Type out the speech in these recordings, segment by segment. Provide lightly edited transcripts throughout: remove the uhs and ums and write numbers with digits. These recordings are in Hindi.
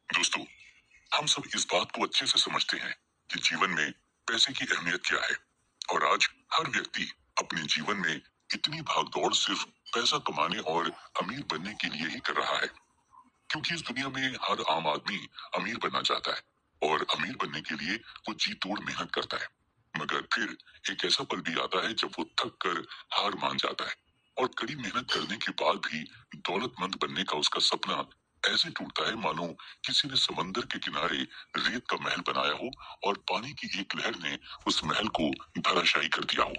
दोस्तों, हम सब इस बात को अच्छे से समझते हैं कि जीवन में पैसे की अहमियत क्या है। और आज हर व्यक्ति अपने जीवन में इतनी भागदौड़ सिर्फ पैसा कमाने और अमीर बनने के लिए ही कर रहा है, क्योंकि इस दुनिया में हर आम आदमी अमीर बनना चाहता है और अमीर बनने के लिए वो जी तोड़ मेहनत करता है। मगर फिर एक ऐसा पल भी आता है जब वो थक कर हार मान जाता है और कड़ी मेहनत करने के बाद भी दौलतमंद बनने का उसका सपना ऐसे टूटता है मानो किसी ने समंदर के किनारे रेत का महल बनाया हो और पानी की एक लहर ने उस महल को धराशायी कर दिया हो।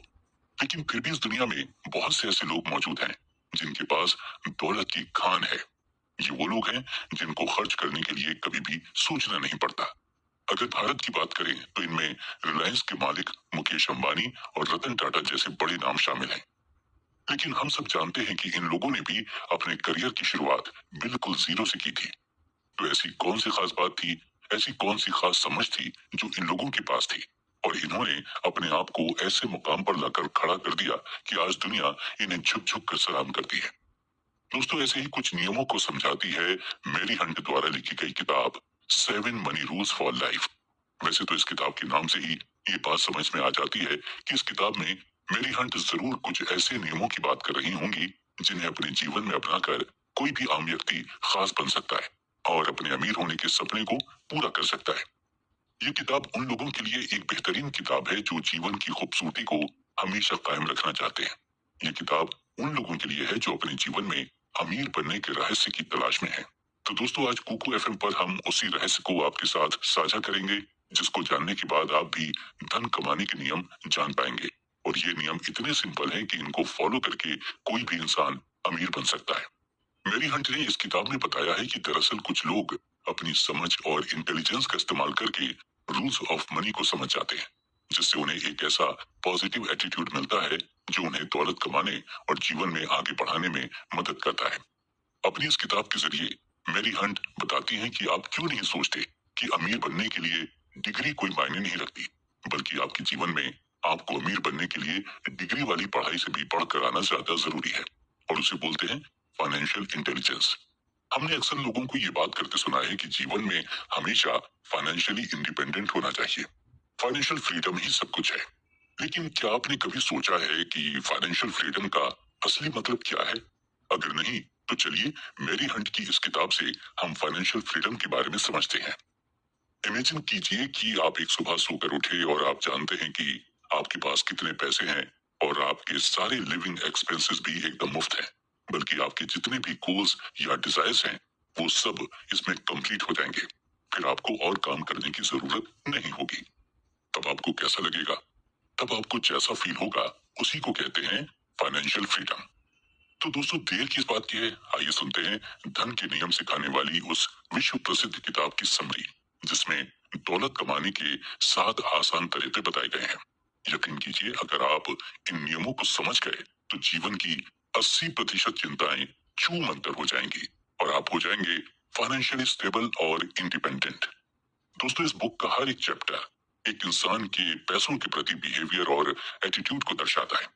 लेकिन फिर भी इस दुनिया में बहुत से ऐसे लोग मौजूद हैं जिनके पास दौलत की खान है। ये वो लोग हैं जिनको खर्च करने के लिए कभी भी सोचना नहीं पड़ता। अगर भारत की बात करें तो इनमें रिलायंस के मालिक मुकेश अंबानी और रतन टाटा जैसे बड़े नाम शामिल हैं। लेकिन हम सब जानते हैं कि इन लोगों ने भी अपने करियर की शुरुआत बिल्कुल जीरो से की थी। तो ऐसी कौन सी खास बात थी, ऐसी कौन सी खास समझ थी जो इन लोगों के पास थी और इन्होंने अपने आप को ऐसे मुकाम पर लाकर खड़ा कर दिया कि आज दुनिया इन्हें झुक झुक कर सलाम करती है। दोस्तों, ऐसे ही कुछ नियमों को समझाती है मैरी हंट द्वारा लिखी गई किताब 7 मनी रूल्स फॉर लाइफ। वैसे तो इस किताब के नाम से ही ये बात समझ में आ जाती है कि इस किताब में मैरी हंट जरूर कुछ ऐसे नियमों की बात कर रही होंगी जिन्हें अपने जीवन में अपनाकर कोई भी आम व्यक्ति खास बन सकता है और अपने अमीर होने के सपने को पूरा कर सकता है। ये किताब उन लोगों के लिए एक बेहतरीन किताब है जो जीवन की खूबसूरती को हमेशा कायम रखना चाहते हैं। ये किताब उन लोगों के लिए है जो अपने जीवन में अमीर बनने के रहस्य की तलाश में है। तो दोस्तों, आज कुकू एफएम पर हम उसी रहस्य को आपके साथ साझा करेंगे जिसको जानने के बाद आप भी धन कमाने के नियम जान पाएंगे। और ये नियम इतने सिंपल हैं कि इनको फॉलो करके कोई भी इंसान अमीर बन सकता है। मेरी हंट ने इस किताब में बताया है कि दरअसल कुछ लोग अपनी समझ और इंटेलिजेंस का इस्तेमाल करके रूल्स ऑफ मनी को समझ जाते हैं, जिससे उन्हें एक ऐसा पॉजिटिव एटीट्यूड मिलता है जो उन्हें दौलत कमाने और जीवन में आगे बढ़ाने में मदद करता है। अपनी इस किताब के जरिए मेरी हंट बताती हैं कि आप क्यों नहीं सोचते कि अमीर बनने के लिए डिग्री कोई मायने नहीं रखती, बल्कि आपके जीवन में आपको अमीर बनने के लिए डिग्री वाली पढ़ाई से भी पढ़कर आना ज्यादा जरूरी है। और उसे बोलते हैं फाइनेंशियल इंटेलिजेंस। हमने अक्सर लोगों को ये बात करते सुना है कि जीवन में हमेशा फाइनेंशियली इंडिपेंडेंट होना चाहिए, फाइनेंशियल फ्रीडम ही सब कुछ है। लेकिन क्या आपने कभी सोचा है कि फाइनेंशियल फ्रीडम का असली मतलब क्या है? अगर नहीं, तो चलिए मेरी हंट की इस किताब से हम फाइनेंशियल फ्रीडम के बारे में समझते हैं। इमेजिन कीजिए कि आप एक सुबह सोकर उठे और आप जानते हैं कि आपके पास कितने पैसे हैं और आपके सारे लिविंग एक्सपेंसेस भी एकदम मुफ्त हैं, बल्कि आपके जितने भी गोल्स या डिजायर्स हैं वो सब इसमें कंप्लीट हो जाएंगे। फिर आपको और काम करने की जरूरत नहीं होगी। तब आपको कैसा लगेगा? तब आपको जैसा फील होगा उसी को कहते हैं फाइनेंशियल फ्रीडम। तो दोस्तों, देर किस बात की है, आइए सुनते हैं धन के नियम सिखाने वाली उस विश्व प्रसिद्ध किताब की समरी, जिसमें दौलत कमाने के 7 आसान तरीके बताए गए हैं। यकीन कीजिए, अगर आप इन नियमों को समझ गए तो जीवन की 80% चिंताएं छू मंतर हो जाएंगी और आप हो जाएंगे फाइनेंशियली स्टेबल और इंडिपेंडेंट। दोस्तों, इस बुक का हर एक चैप्टर एक इंसान के पैसों के प्रति बिहेवियर और एटीट्यूड को दर्शाता है।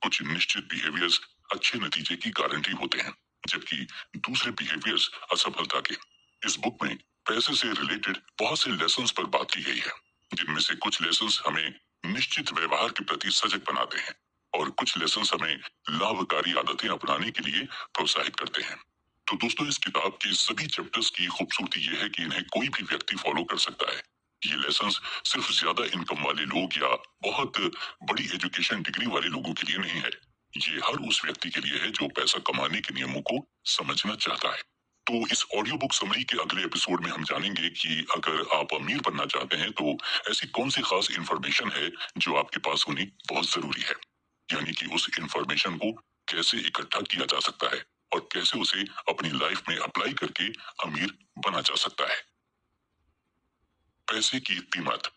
कुछ निश्चित बिहेवियर्स अच्छे नतीजे की गारंटी होते हैं, जबकि दूसरे बिहेवियर्स असफलता के। इस बुक में पैसे से रिलेटेड बहुत से लेसन्स पर बात की गई है, जिनमें से कुछ लेसन्स हमें निश्चित व्यवहार के प्रति सजग बनाते हैं और कुछ लेसन्स हमें लाभकारी आदतें अपनाने के लिए प्रोत्साहित करते हैं। तो दोस्तों, इस किताब के सभी चैप्टर्स की खूबसूरती यह है कि इन्हें कोई भी व्यक्ति फॉलो कर सकता है। ये लेसन्स सिर्फ ज्यादा इनकम वाले लोग या बहुत बड़ी एजुकेशन डिग्री वाले लोगों के लिए नहीं है। ये हर उस व्यक्ति के लिए है जो पैसा कमाने के नियमों को समझना चाहता है। तो इस ऑडियो बुक समरी के अगले एपिसोड में हम जानेंगे कि अगर आप अमीर बनना चाहते हैं तो ऐसी कौन सी खास इंफॉर्मेशन है जो आपके पास होनी बहुत जरूरी है, यानी कि उस इंफॉर्मेशन को कैसे इकट्ठा किया जा सकता है और कैसे उसे अपनी लाइफ में अप्लाई करके अमीर बना जा सकता है। पैसे की कीमत।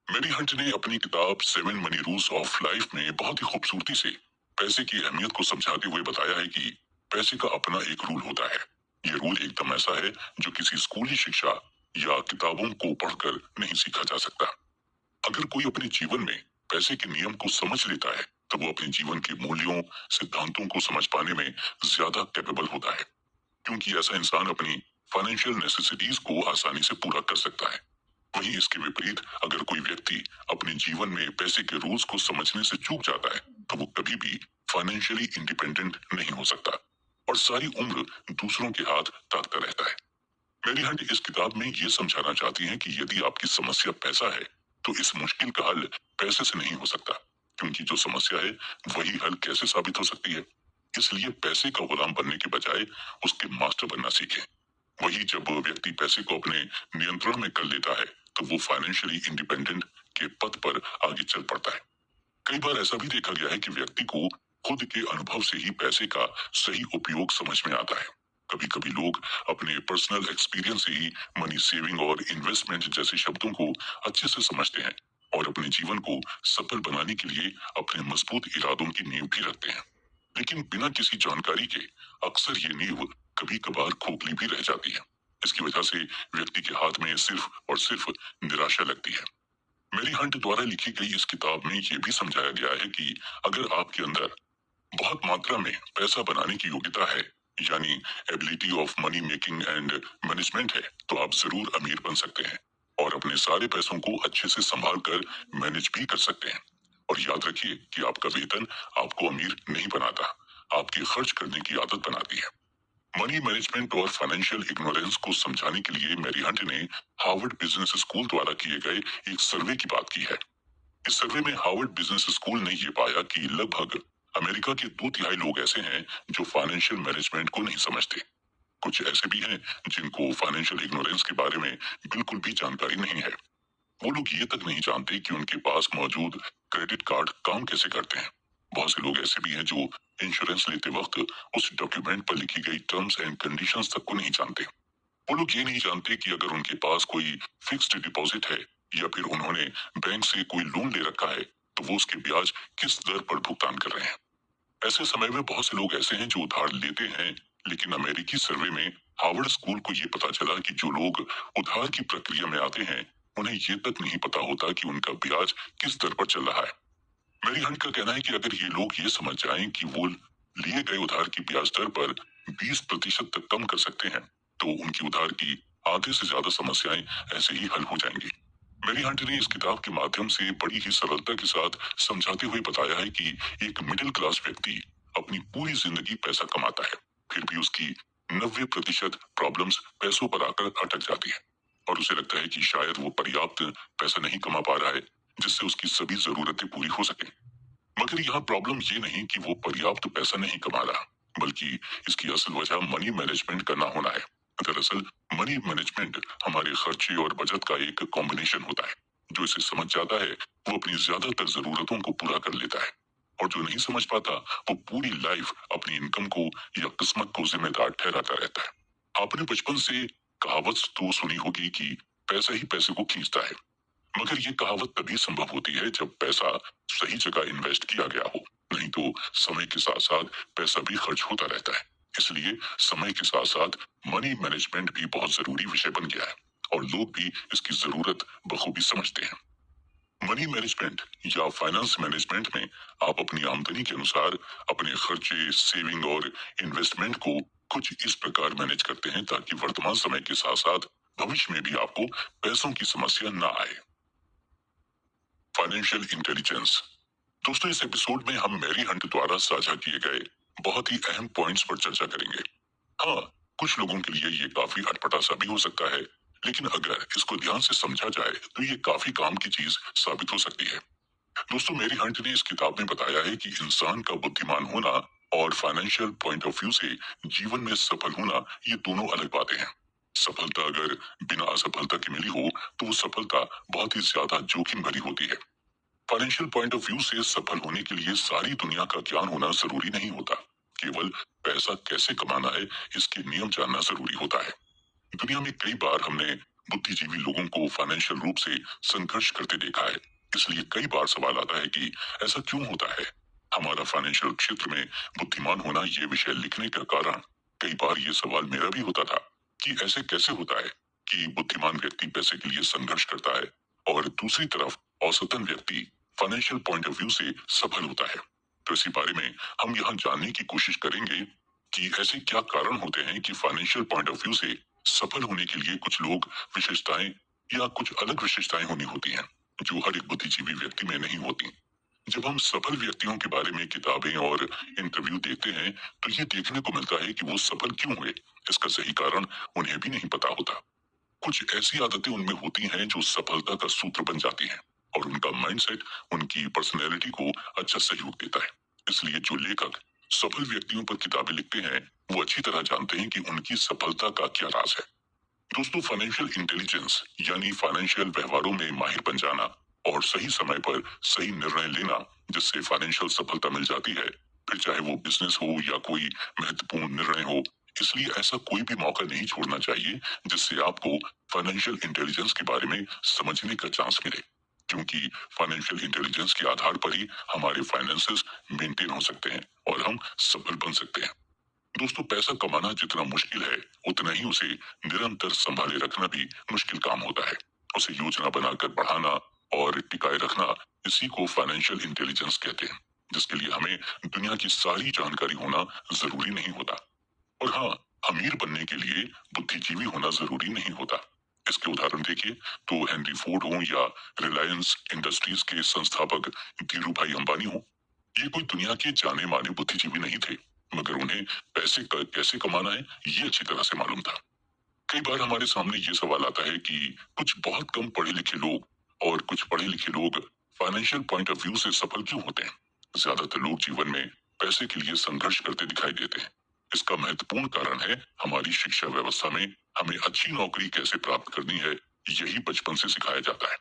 मेरी हंट ने अपनी किताब 7 मनी रूल्स ऑफ लाइफ में बहुत ही खूबसूरती से पैसे की अहमियत को समझाते हुए बताया है कि पैसे का अपना एक रूल होता है। ये रूल एकदम ऐसा है जो किसी स्कूली शिक्षा या किताबों को पढ़कर नहीं सीखा जा सकता। अगर कोई अपने जीवन में पैसे के नियम को समझ लेता है तो वो अपने जीवन के मूल्यों, सिद्धांतों को समझ पाने में ज्यादा कैपेबल होता है, क्योंकि ऐसा इंसान अपनी फाइनेंशियल नेसेसिटीज को आसानी से पूरा कर सकता है। वहीं इसके विपरीत अगर कोई व्यक्ति अपने जीवन में पैसे के रूल्स को समझने से चूक जाता है तो वो कभी भी फाइनेंशियली इंडिपेंडेंट नहीं हो सकता और सारी उम्र दूसरों के हाथ ताकता रहता है। मेरी हंट इस किताब में ये समझाना चाहती हैं कि यदि आपकी समस्या पैसा है तो इस मुश्किल का हल पैसे से नहीं हो सकता, क्योंकि जो समस्या है वही हल कैसे साबित हो सकती है। इसलिए पैसे का गुलाम बनने के बजाय उसके मास्टर बनना सीखें। वही जब व्यक्ति पैसे को अपने नियंत्रण में कर लेता है तो वो फाइनेंशियली इंडिपेंडेंट के पथ पर आगे चल पड़ता है। कई बार ऐसा भी देखा गया है कि व्यक्ति को खुद के अनुभव से ही पैसे का सही उपयोग समझ में आता है। कभी कभी लोग अपने पर्सनल एक्सपीरियंस से ही मनी सेविंग और इन्वेस्टमेंट जैसे शब्दों को अच्छे से समझते हैं और अपने जीवन को सफल बनाने के लिए अपने मजबूत इरादों की नींव भी रखते हैं। लेकिन बिना किसी जानकारी के अक्सर ये नींव कभी कभार खोखली भी रह जाती है। इसकी वजह से व्यक्ति के हाथ में सिर्फ और सिर्फ निराशा लगती है। मेरी हंट द्वारा लिखी गई इस किताब में ये भी समझाया गया है कि अगर आपके अंदर बहुत मात्रा में पैसा बनाने की योग्यता है, यानी ability of money making and management है, तो आप जरूर अमीर बन सकते हैं और अपने सारे पैसों को अच्छे से संभाल कर मैनेज भी कर सकते हैं। और याद रखिए कि आपका वेतन आपको अमीर नहीं बनाता, आपकी खर्च करने की आदत बनाती है। मनी मैनेजमेंट और फाइनेंशियल इग्नोरेंस को समझाने के लिए मैरी हंट ने हार्वर्ड बिजनेस स्कूल द्वारा किए गए एक सर्वे की बात की है। इस सर्वे में हार्वर्ड बिजनेस स्कूल ने यह पाया कि लगभग अमेरिका के 2/3 लोग ऐसे हैं जो फाइनेंशियल मैनेजमेंट को नहीं समझते। कुछ ऐसे भी हैं जिनको फाइनेंशियल इग्नोरेंस के बारे में बिल्कुल भी जानकारी नहीं है। वो लोग ये तक नहीं जानते कि उनके पास मौजूद क्रेडिट कार्ड काम कैसे करते हैं। बहुत से लोग ऐसे भी हैं जो इंश्योरेंस लेते वक्त उस डॉक्यूमेंट पर लिखी गई टर्म्स एंड कंडीशंस तक को नहीं जानते। वो लोग ये नहीं जानते कि अगर उनके पास कोई फिक्स्ड डिपॉजिट है या फिर उन्होंने बैंक से कोई लोन ले रखा है तो वो उसके ब्याज किस दर पर भुगतान कर रहे हैं। ऐसे समय में बहुत से लोग ऐसे हैं जो उधार लेते हैं, लेकिन अमेरिकी सर्वे में हार्वर्ड स्कूल को ये पता चला कि जो लोग उधार की प्रक्रिया में आते हैं उन्हें ये तक नहीं पता होता कि उनका ब्याज किस दर पर चल रहा है। मेरी हंट का कहना है कि अगर ये लोग ये समझ जाएं कि वो लिए गए उधार की ब्याज दर पर 20% तक कम कर सकते हैं तो उनकी उधार की आधे से ज्यादा समस्याएं ऐसे ही हल हो जाएंगी। मेरी हंट ने इस किताब के माध्यम से बड़ी ही सरलता के साथ समझाते हुए बताया है कि एक मिडिल क्लास व्यक्ति अपनी पूरी जिंदगी पैसा कमाता है, फिर भी उसकी 90% प्रॉब्लम्स पैसों पर आकर अटक जाती है और उसे लगता है कि शायद वो पर्याप्त पैसा नहीं कमा पा रहा है जिससे उसकी सभी जरूरतें पूरी हो सके। मगर यहाँ प्रॉब्लम ये नहीं कि वो पर्याप्त पैसा नहीं कमा रहा, बल्कि इसकी असल वजह मनी मैनेजमेंट का ना होना है। दरअसल मनी मैनेजमेंट हमारे खर्चे और बचत का एक कॉम्बिनेशन होता है। जो इसे समझ जाता है वो अपनी ज्यादातर जरूरतों को पूरा कर लेता है और जो नहीं समझ पाता वो पूरी लाइफ अपनी इनकम को या किस्मत को जिम्मेदार ठहराता रहता है। आपने बचपन से कहावत तो सुनी होगी कि पैसा ही पैसे को खींचता है, मगर ये कहावत तभी संभव होती है जब पैसा सही जगह इन्वेस्ट किया गया हो, नहीं तो समय के साथ साथ पैसा भी खर्च होता रहता है। इसलिए समय के साथ साथ मनी मैनेजमेंट भी बहुत जरूरी विषय बन गया है और लोग भी इसकी जरूरत बखूबी समझते हैं। मनी मैनेजमेंट या फाइनेंस मैनेजमेंट में आप अपनी आमदनी के अनुसार अपने खर्चे, सेविंग और इन्वेस्टमेंट को कुछ इस प्रकार मैनेज करते हैं ताकि वर्तमान समय के साथ साथ भविष्य में भी आपको पैसों की समस्या ना आए। Financial intelligence. दोस्तों, इस एपिसोड में हम मैरी हंट द्वारा साझा किए गए बहुत ही अहम पॉइंट्स पर चर्चा करेंगे। हाँ, कुछ लोगों के लिए ये काफी अटपटा सा भी हो सकता है, लेकिन अगर इसको ध्यान से समझा जाए तो ये काफी काम की चीज साबित हो सकती है। दोस्तों, मैरी हंट ने इस किताब में बताया है कि इंसान का बुद्धिमान होना और फाइनेंशियल पॉइंट ऑफ व्यू से जीवन में सफल होना ये दोनों अलग बातें हैं। सफलता अगर बिना असफलता के मिली हो तो वो सफलता बहुत ही ज्यादा जोखिम भरी होती है। फाइनेंशियल पॉइंट ऑफ व्यू से सफल होने के लिए सारी दुनिया का ज्ञान होना जरूरी नहीं होता, केवल पैसा कैसे कमाना है इसके नियम जानना जरूरी होता है। दुनिया में कई बार हमने बुद्धिजीवी लोगों को फाइनेंशियल रूप से संघर्ष करते देखा है, इसलिए कई बार सवाल आता है कि ऐसा क्यों होता है। हमारा फाइनेंशियल क्षेत्र में बुद्धिमान होना ये विषय लिखने का कारण कई बार ये सवाल मेरा भी होता था कि ऐसे कैसे होता है कि बुद्धिमान व्यक्ति पैसे के लिए संघर्ष करता है और दूसरी तरफ औसतन व्यक्ति फाइनेंशियल पॉइंट ऑफ व्यू से सफल होता है। तो इसी बारे में हम यहाँ जानने की कोशिश करेंगे कि ऐसे क्या कारण होते हैं कि फाइनेंशियल पॉइंट ऑफ व्यू से सफल होने के लिए कुछ लोग विशेषताएं या कुछ अलग विशेषताएं होनी होती हैं जो हर एक बुद्धिजीवी व्यक्ति में नहीं होती। जब हम सफल व्यक्तियों के बारे में किताबें और इंटरव्यू देखते हैं तो ये देखने को मिलता है कि वो सफल क्यों हुए। इसका सही कारण उन्हें भी नहीं पता होता। कुछ ऐसी आदतें उनमें होती हैं जो सफलता का सूत्र बन जाती हैं और उनका माइंडसेट उनकी पर्सनैलिटी को अच्छा सहयोग देता है। इसलिए जो लेखक सफल व्यक्तियों पर किताबें लिखते हैं वो अच्छी तरह जानते हैं कि उनकी सफलता का क्या राज है। दोस्तों, फाइनेंशियल इंटेलिजेंस यानी फाइनेंशियल व्यवहारों में माहिर बन जाना और सही समय पर सही निर्णय लेना, जिससे फाइनेंशियल सफलता मिल जाती है, फिर चाहे वो बिजनेस हो या कोई महत्वपूर्ण निर्णय हो। इसलिए ऐसा कोई भी मौका नहीं छोड़ना चाहिए जिससे आपको फाइनेंशियल इंटेलिजेंस के बारे में समझने का चांस मिले, क्योंकि फाइनेंशियल इंटेलिजेंस के आधार पर ही हमारे फाइनेंसेस मेंटेन हो सकते हैं और हम सफल बन सकते हैं। दोस्तों, पैसा कमाना जितना मुश्किल है उतना ही उसे निरंतर संभाले रखना भी मुश्किल काम होता है। उसे योजना बनाकर बढ़ाना और टिकाए रखना, इसी को फाइनेंशियल इंटेलिजेंस कहते हैं, जिसके लिए हमें दुनिया की सारी जानकारी होना जरूरी नहीं होता। और हाँ, अमीर बनने के लिए बुद्धिजीवी होना जरूरी नहीं होता। इसके उदाहरण देखिए तो हेनरी फोर्ड हो या रिलायंस इंडस्ट्रीज के संस्थापक धीरू भाई अंबानी हो, ये कोई दुनिया के जाने माने बुद्धिजीवी नहीं थे, मगर उन्हें कैसे कमाना है ये अच्छी तरह से मालूम था। कई बार हमारे सामने ये सवाल आता है कि कुछ बहुत कम पढ़े लिखे लोग और कुछ पढ़े लिखे लोग फाइनेंशियल पॉइंट ऑफ व्यू से सफल क्यों होते हैं। ज्यादातर लोग जीवन में पैसे के लिए संघर्ष करते दिखाई देते हैं। इसका महत्वपूर्ण कारण है हमारी शिक्षा व्यवस्था में हमें अच्छी नौकरी कैसे प्राप्त करनी है, यही बचपन से सिखाया जाता है।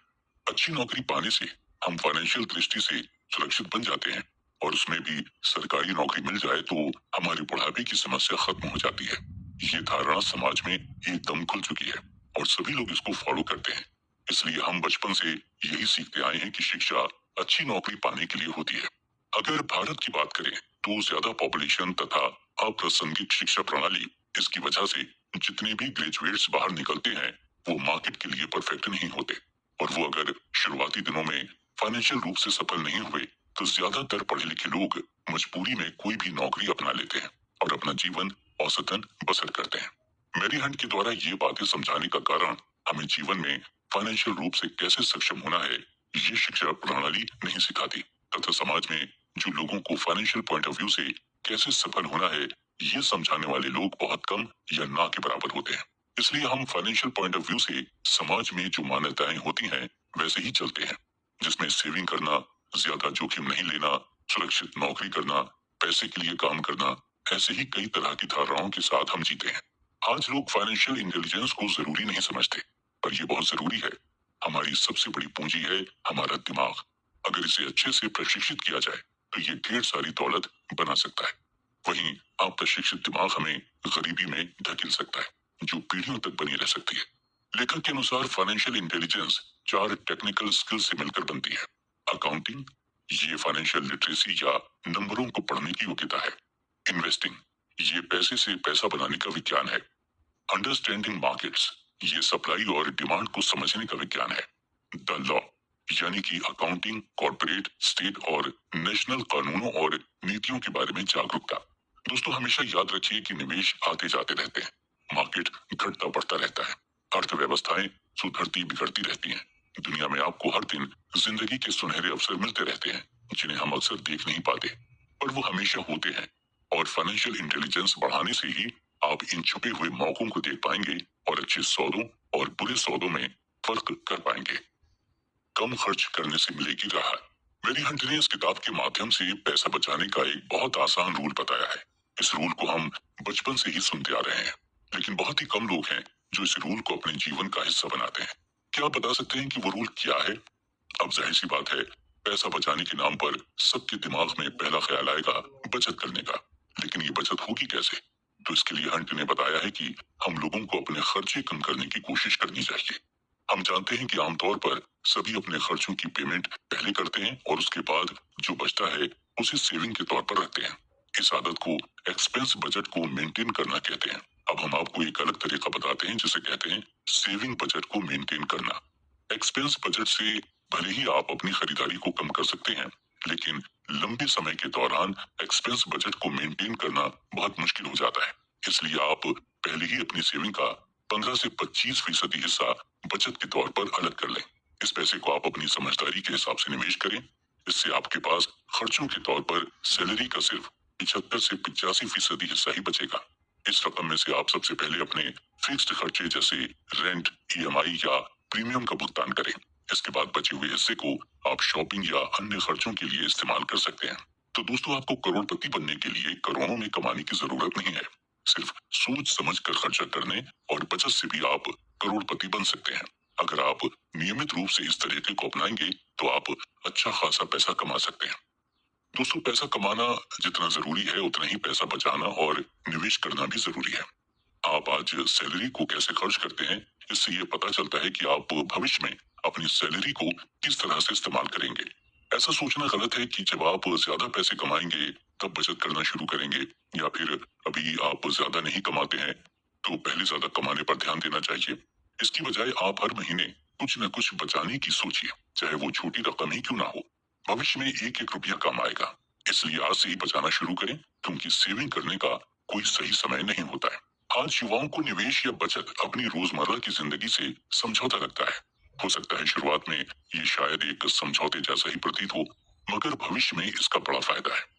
अच्छी नौकरी पाने से हम फाइनेंशियल दृष्टि से सुरक्षित बन जाते हैं और उसमें भी सरकारी नौकरी मिल जाए तो हमारी बुढ़ापे की समस्या खत्म हो जाती है। ये धारणा समाज में एकदम खुल चुकी है और सभी लोग इसको फॉलो करते हैं। इसलिए हम बचपन से यही सीखते आए हैं कि शिक्षा अच्छी नौकरी पाने के लिए होती है। अगर भारत की बात करें तो ज्यादा पॉपुलेशन तथा अप्रासंगिक शिक्षा प्रणाली, इसकी वजह से जितने भी ग्रेजुएट्स बाहर निकलते हैं वो मार्केट के लिए परफेक्ट नहीं होते और वो अगर शुरुआती दिनों में फाइनेंशियल रूप से सफल नहीं हुए तो ज्यादातर पढ़े लिखे लोग मजबूरी में कोई भी नौकरी अपना लेते हैं और अपना जीवन औसतन बसर करते हैं। मैरी हंट के द्वारा ये बातें समझाने का कारण हमें जीवन में फाइनेंशियल रूप से कैसे सक्षम होना है ये शिक्षा प्रणाली नहीं सिखाती, तथा समाज में जो लोगों को फाइनेंशियल पॉइंट ऑफ व्यू से कैसे सफल होना है ये समझाने वाले लोग बहुत कम या ना के बराबर होते हैं। इसलिए हम फाइनेंशियल पॉइंट ऑफ व्यू से समाज में जो मान्यताएं होती हैं वैसे ही चलते हैं, जिसमें सेविंग करना, ज्यादा जोखिम नहीं लेना, सुरक्षित नौकरी करना, पैसे के लिए काम करना, ऐसे ही कई तरह की धारणाओं के साथ हम जीते हैं। आज लोग फाइनेंशियल इंटेलिजेंस को जरूरी नहीं समझते, पर यह बहुत जरूरी है। हमारी सबसे बड़ी पूंजी है हमारा दिमाग। अगर इसे अच्छे से प्रशिक्षित किया जाए तो ये ढेर सारी दौलत बना सकता है। वहीं अप्रशिक्षित दिमाग हमें गरीबी में धकेल सकता है, जो पीढ़ियों तक बनी रह सकती है। लेखक के अनुसार फाइनेंशियल इंटेलिजेंस 4 टेक्निकल स्किल से मिलकर बनती है। अकाउंटिंग, ये फाइनेंशियल लिटरेसी या नंबरों को पढ़ने की योग्यता है। इन्वेस्टिंग, ये पैसे से पैसा बनाने का विज्ञान है। अंडरस्टैंडिंग मार्केट्स, ये सप्लाई और डिमांड को समझने का विज्ञान है। द लॉ, यानी कि अकाउंटिंग, कॉर्पोरेट, स्टेट और नेशनल कानूनों और नीतियों के बारे में जागरूकता। दोस्तों, हमेशा याद रखिए कि निवेश आते जाते रहते हैं, मार्केट घटता बढ़ता रहता है, अर्थव्यवस्थाएं सुधरती बिगड़ती रहती हैं। दुनिया में आपको हर दिन जिंदगी के सुनहरे अवसर मिलते रहते हैं जिन्हें हम अक्सर देख नहीं पाते, पर वो हमेशा होते हैं। और फाइनेंशियल इंटेलिजेंस बढ़ाने से ही आप इन छुपे हुए मौकों को देख पाएंगे और अच्छे सौदों और बुरे सौदों में फर्क कर पाएंगे। कम खर्च करने से मिलेगी राहत। मेरी हंट ने इस किताब के माध्यम से पैसा बचाने का एक बहुत आसान रूल बताया है। इस रूल को हम बचपन से ही सुनते आ रहे हैं, लेकिन बहुत ही कम लोग हैं जो इस रूल को अपने जीवन का हिस्सा बनाते हैं। क्या आप बता सकते हैं कि वो रूल क्या है? अब जाहिर सी बात है, पैसा बचाने के नाम पर सबके दिमाग में पहला ख्याल आएगा बचत करने का, लेकिन ये बचत होगी कैसे? तो इसके लिए हंट ने बताया है कि हम लोगों को अपने खर्चे कम करने की कोशिश करनी चाहिए। हम जानते हैं कि आमतौर पर सभी अपने खर्चों की पेमेंट पहले करते हैं और उसके बाद जो बचता है उसे सेविंग के तौर पर रखते हैं। इस आदत को एक्सपेंस बजट को मेंटेन करना कहते हैं। अब हम आपको एक अलग तरीका बताते हैं जिसे कहते हैं सेविंग बजट को मेंटेन करना। एक्सपेंस बजट से भले ही आप अपनी खरीदारी को कम कर सकते हैं, लेकिन लंबे समय के दौरान एक्सपेंस बजट को मेंटेन करना बहुत मुश्किल हो जाता है। इसलिए आप पहले ही अपनी सेविंग का 15 से 25% हिस्सा बचत के तौर पर अलग कर लें। इस पैसे को आप अपनी समझदारी के हिसाब से निवेश करें। इससे आपके पास खर्चों के तौर पर सैलरी का सिर्फ 75 से 85% हिस्सा ही बचेगा। इस रकम में से आप सबसे पहले अपने फिक्स्ड खर्चे जैसे रेंट, ईएमआई या प्रीमियम का भुगतान करें। इसके बाद बचे हुए हिस्से को आप शॉपिंग या अन्य खर्चों के लिए इस्तेमाल कर सकते हैं। तो दोस्तों, आपको करोड़पति बनने के लिए करोड़ों में कमाने की जरूरत नहीं है। सिर्फ सोच समझ कर खर्चा करने और बचत से भी आप करोड़पति बन सकते हैं। अगर आप नियमित रूप से इस तरीके को अपनाएंगे तो आप अच्छा खासा पैसा कमा सकते हैं। दोस्तों, पैसा कमाना जितना जरूरी है उतना ही पैसा बचाना और निवेश करना भी जरूरी है। आप आज सैलरी को कैसे खर्च करते हैं, इससे ये पता चलता है कि आप भविष्य में अपनी सैलरी को किस तरह से इस्तेमाल करेंगे। ऐसा सोचना गलत है कि जब आप ज्यादा पैसे कमाएंगे तब बचत करना शुरू करेंगे, या फिर अभी आप ज्यादा नहीं कमाते हैं तो पहले ज्यादा कमाने पर ध्यान देना चाहिए। इसकी बजाय आप हर महीने कुछ न कुछ बचाने की सोचिए, चाहे वो छोटी रकम ही क्यों ना हो। भविष्य में एक एक रुपया काम आएगा, इसलिए आज से ही बचाना शुरू करें, क्योंकि सेविंग करने का कोई सही समय नहीं होता है। आज युवाओं को निवेश या बचत अपनी रोजमर्रा की जिंदगी से समझौता लगता है। हो सकता है शुरुआत में ये शायद एक समझौते जैसा ही प्रतीत हो, मगर भविष्य में इसका बड़ा फायदा है।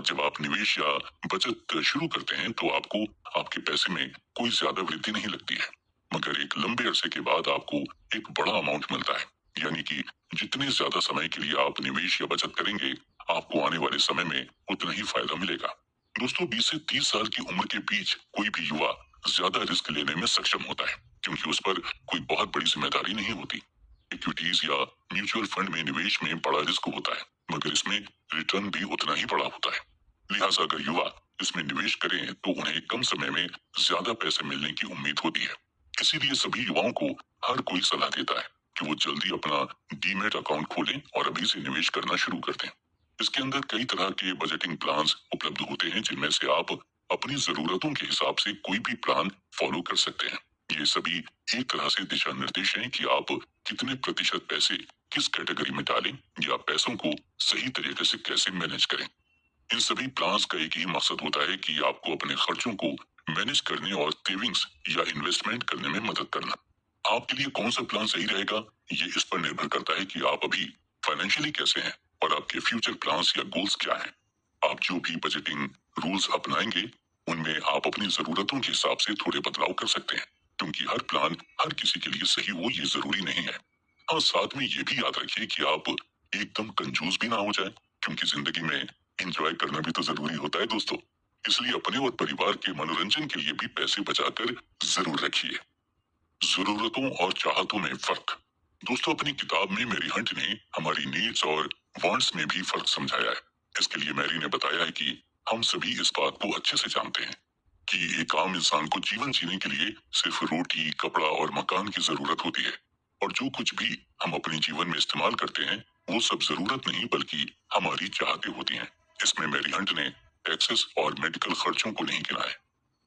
जब आप निवेश या बचत शुरू करते हैं तो आपको आपके पैसे में कोई ज्यादा वृद्धि नहीं लगती है, मगर एक लंबे अरसे के बाद आपको एक बड़ा अमाउंट मिलता है। यानी कि जितने ज्यादा समय के लिए आप निवेश या बचत करेंगे, आपको आने वाले समय में उतना ही फायदा मिलेगा। दोस्तों, 20 से 30 साल की उम्र के बीच कोई भी युवा ज्यादा रिस्क लेने में सक्षम होता है, क्योंकि उस पर कोई बहुत बड़ी जिम्मेदारी नहीं होती। इक्विटीज या म्यूचुअल फंड में निवेश में बड़ा रिस्क होता है, मगर इसमें रिटर्न भी उतना ही बड़ा होता है। लिहाजा अगर युवा इसमें निवेश करें तो उन्हें कम समय में ज्यादा पैसे मिलने की उम्मीद होती है। इसीलिए सभी युवाओं को हर कोई सलाह देता है कि वो जल्दी अपना डीमैट अकाउंट खोलें और अभी से निवेश करना शुरू कर दें। इसके अंदर कई तरह के बजटिंग प्लान्स उपलब्ध होते हैं, जिनमें से आप अपनी जरूरतों के हिसाब से कोई भी प्लान फॉलो कर सकते हैं। ये सभी एक तरह से दिशा निर्देश हैं कि आप कितने प्रतिशत पैसे किस कैटेगरी में डालें या पैसों को सही तरीके से कैसे मैनेज करें। इन सभी प्लान्स का एक ही मकसद होता है कि आपको अपने खर्चों को मैनेज करने और सेविंग्स या इन्वेस्टमेंट करने में मदद करना। आपके लिए कौन सा प्लान सही रहेगा, ये इस पर निर्भर करता है कि आप अभी फाइनेंशियली कैसे हैं और आपके फ्यूचर प्लान्स या गोल्स क्या हैं। आप जो भी बजटिंग रूल्स अपनाएंगे, उनमें आप अपनी जरूरतों के हिसाब से थोड़े बदलाव कर सकते हैं, क्योंकि हर प्लान हर किसी के लिए सही हो ये जरूरी नहीं है। हाँ, साथ में ये भी याद रखिए कि आप एकदम कंजूस भी ना हो जाए, क्योंकि जिंदगी में एंजॉय करना भी तो जरूरी होता है दोस्तों। इसलिए अपने और परिवार के मनोरंजन के लिए भी पैसे बचाकर जरूर रखिए। जरूरतों और चाहतों में फर्क। दोस्तों, अपनी किताब में मैरी हंट ने हमारी नीड्स और वांट्स में भी फर्क समझाया है। इसके लिए मैरी ने बताया है कि हम सभी इस बात को अच्छे से जानते हैं कि एक आम इंसान को जीवन जीने के लिए सिर्फ रोटी, कपड़ा और मकान की जरूरत होती है, और जो कुछ भी हम अपने जीवन में इस्तेमाल करते हैं वो सब जरूरत नहीं बल्कि हमारी चाहतें होती हैं। इसमें मैरी हंट ने टैक्सेस और मेडिकल खर्चों को नहीं गिना है,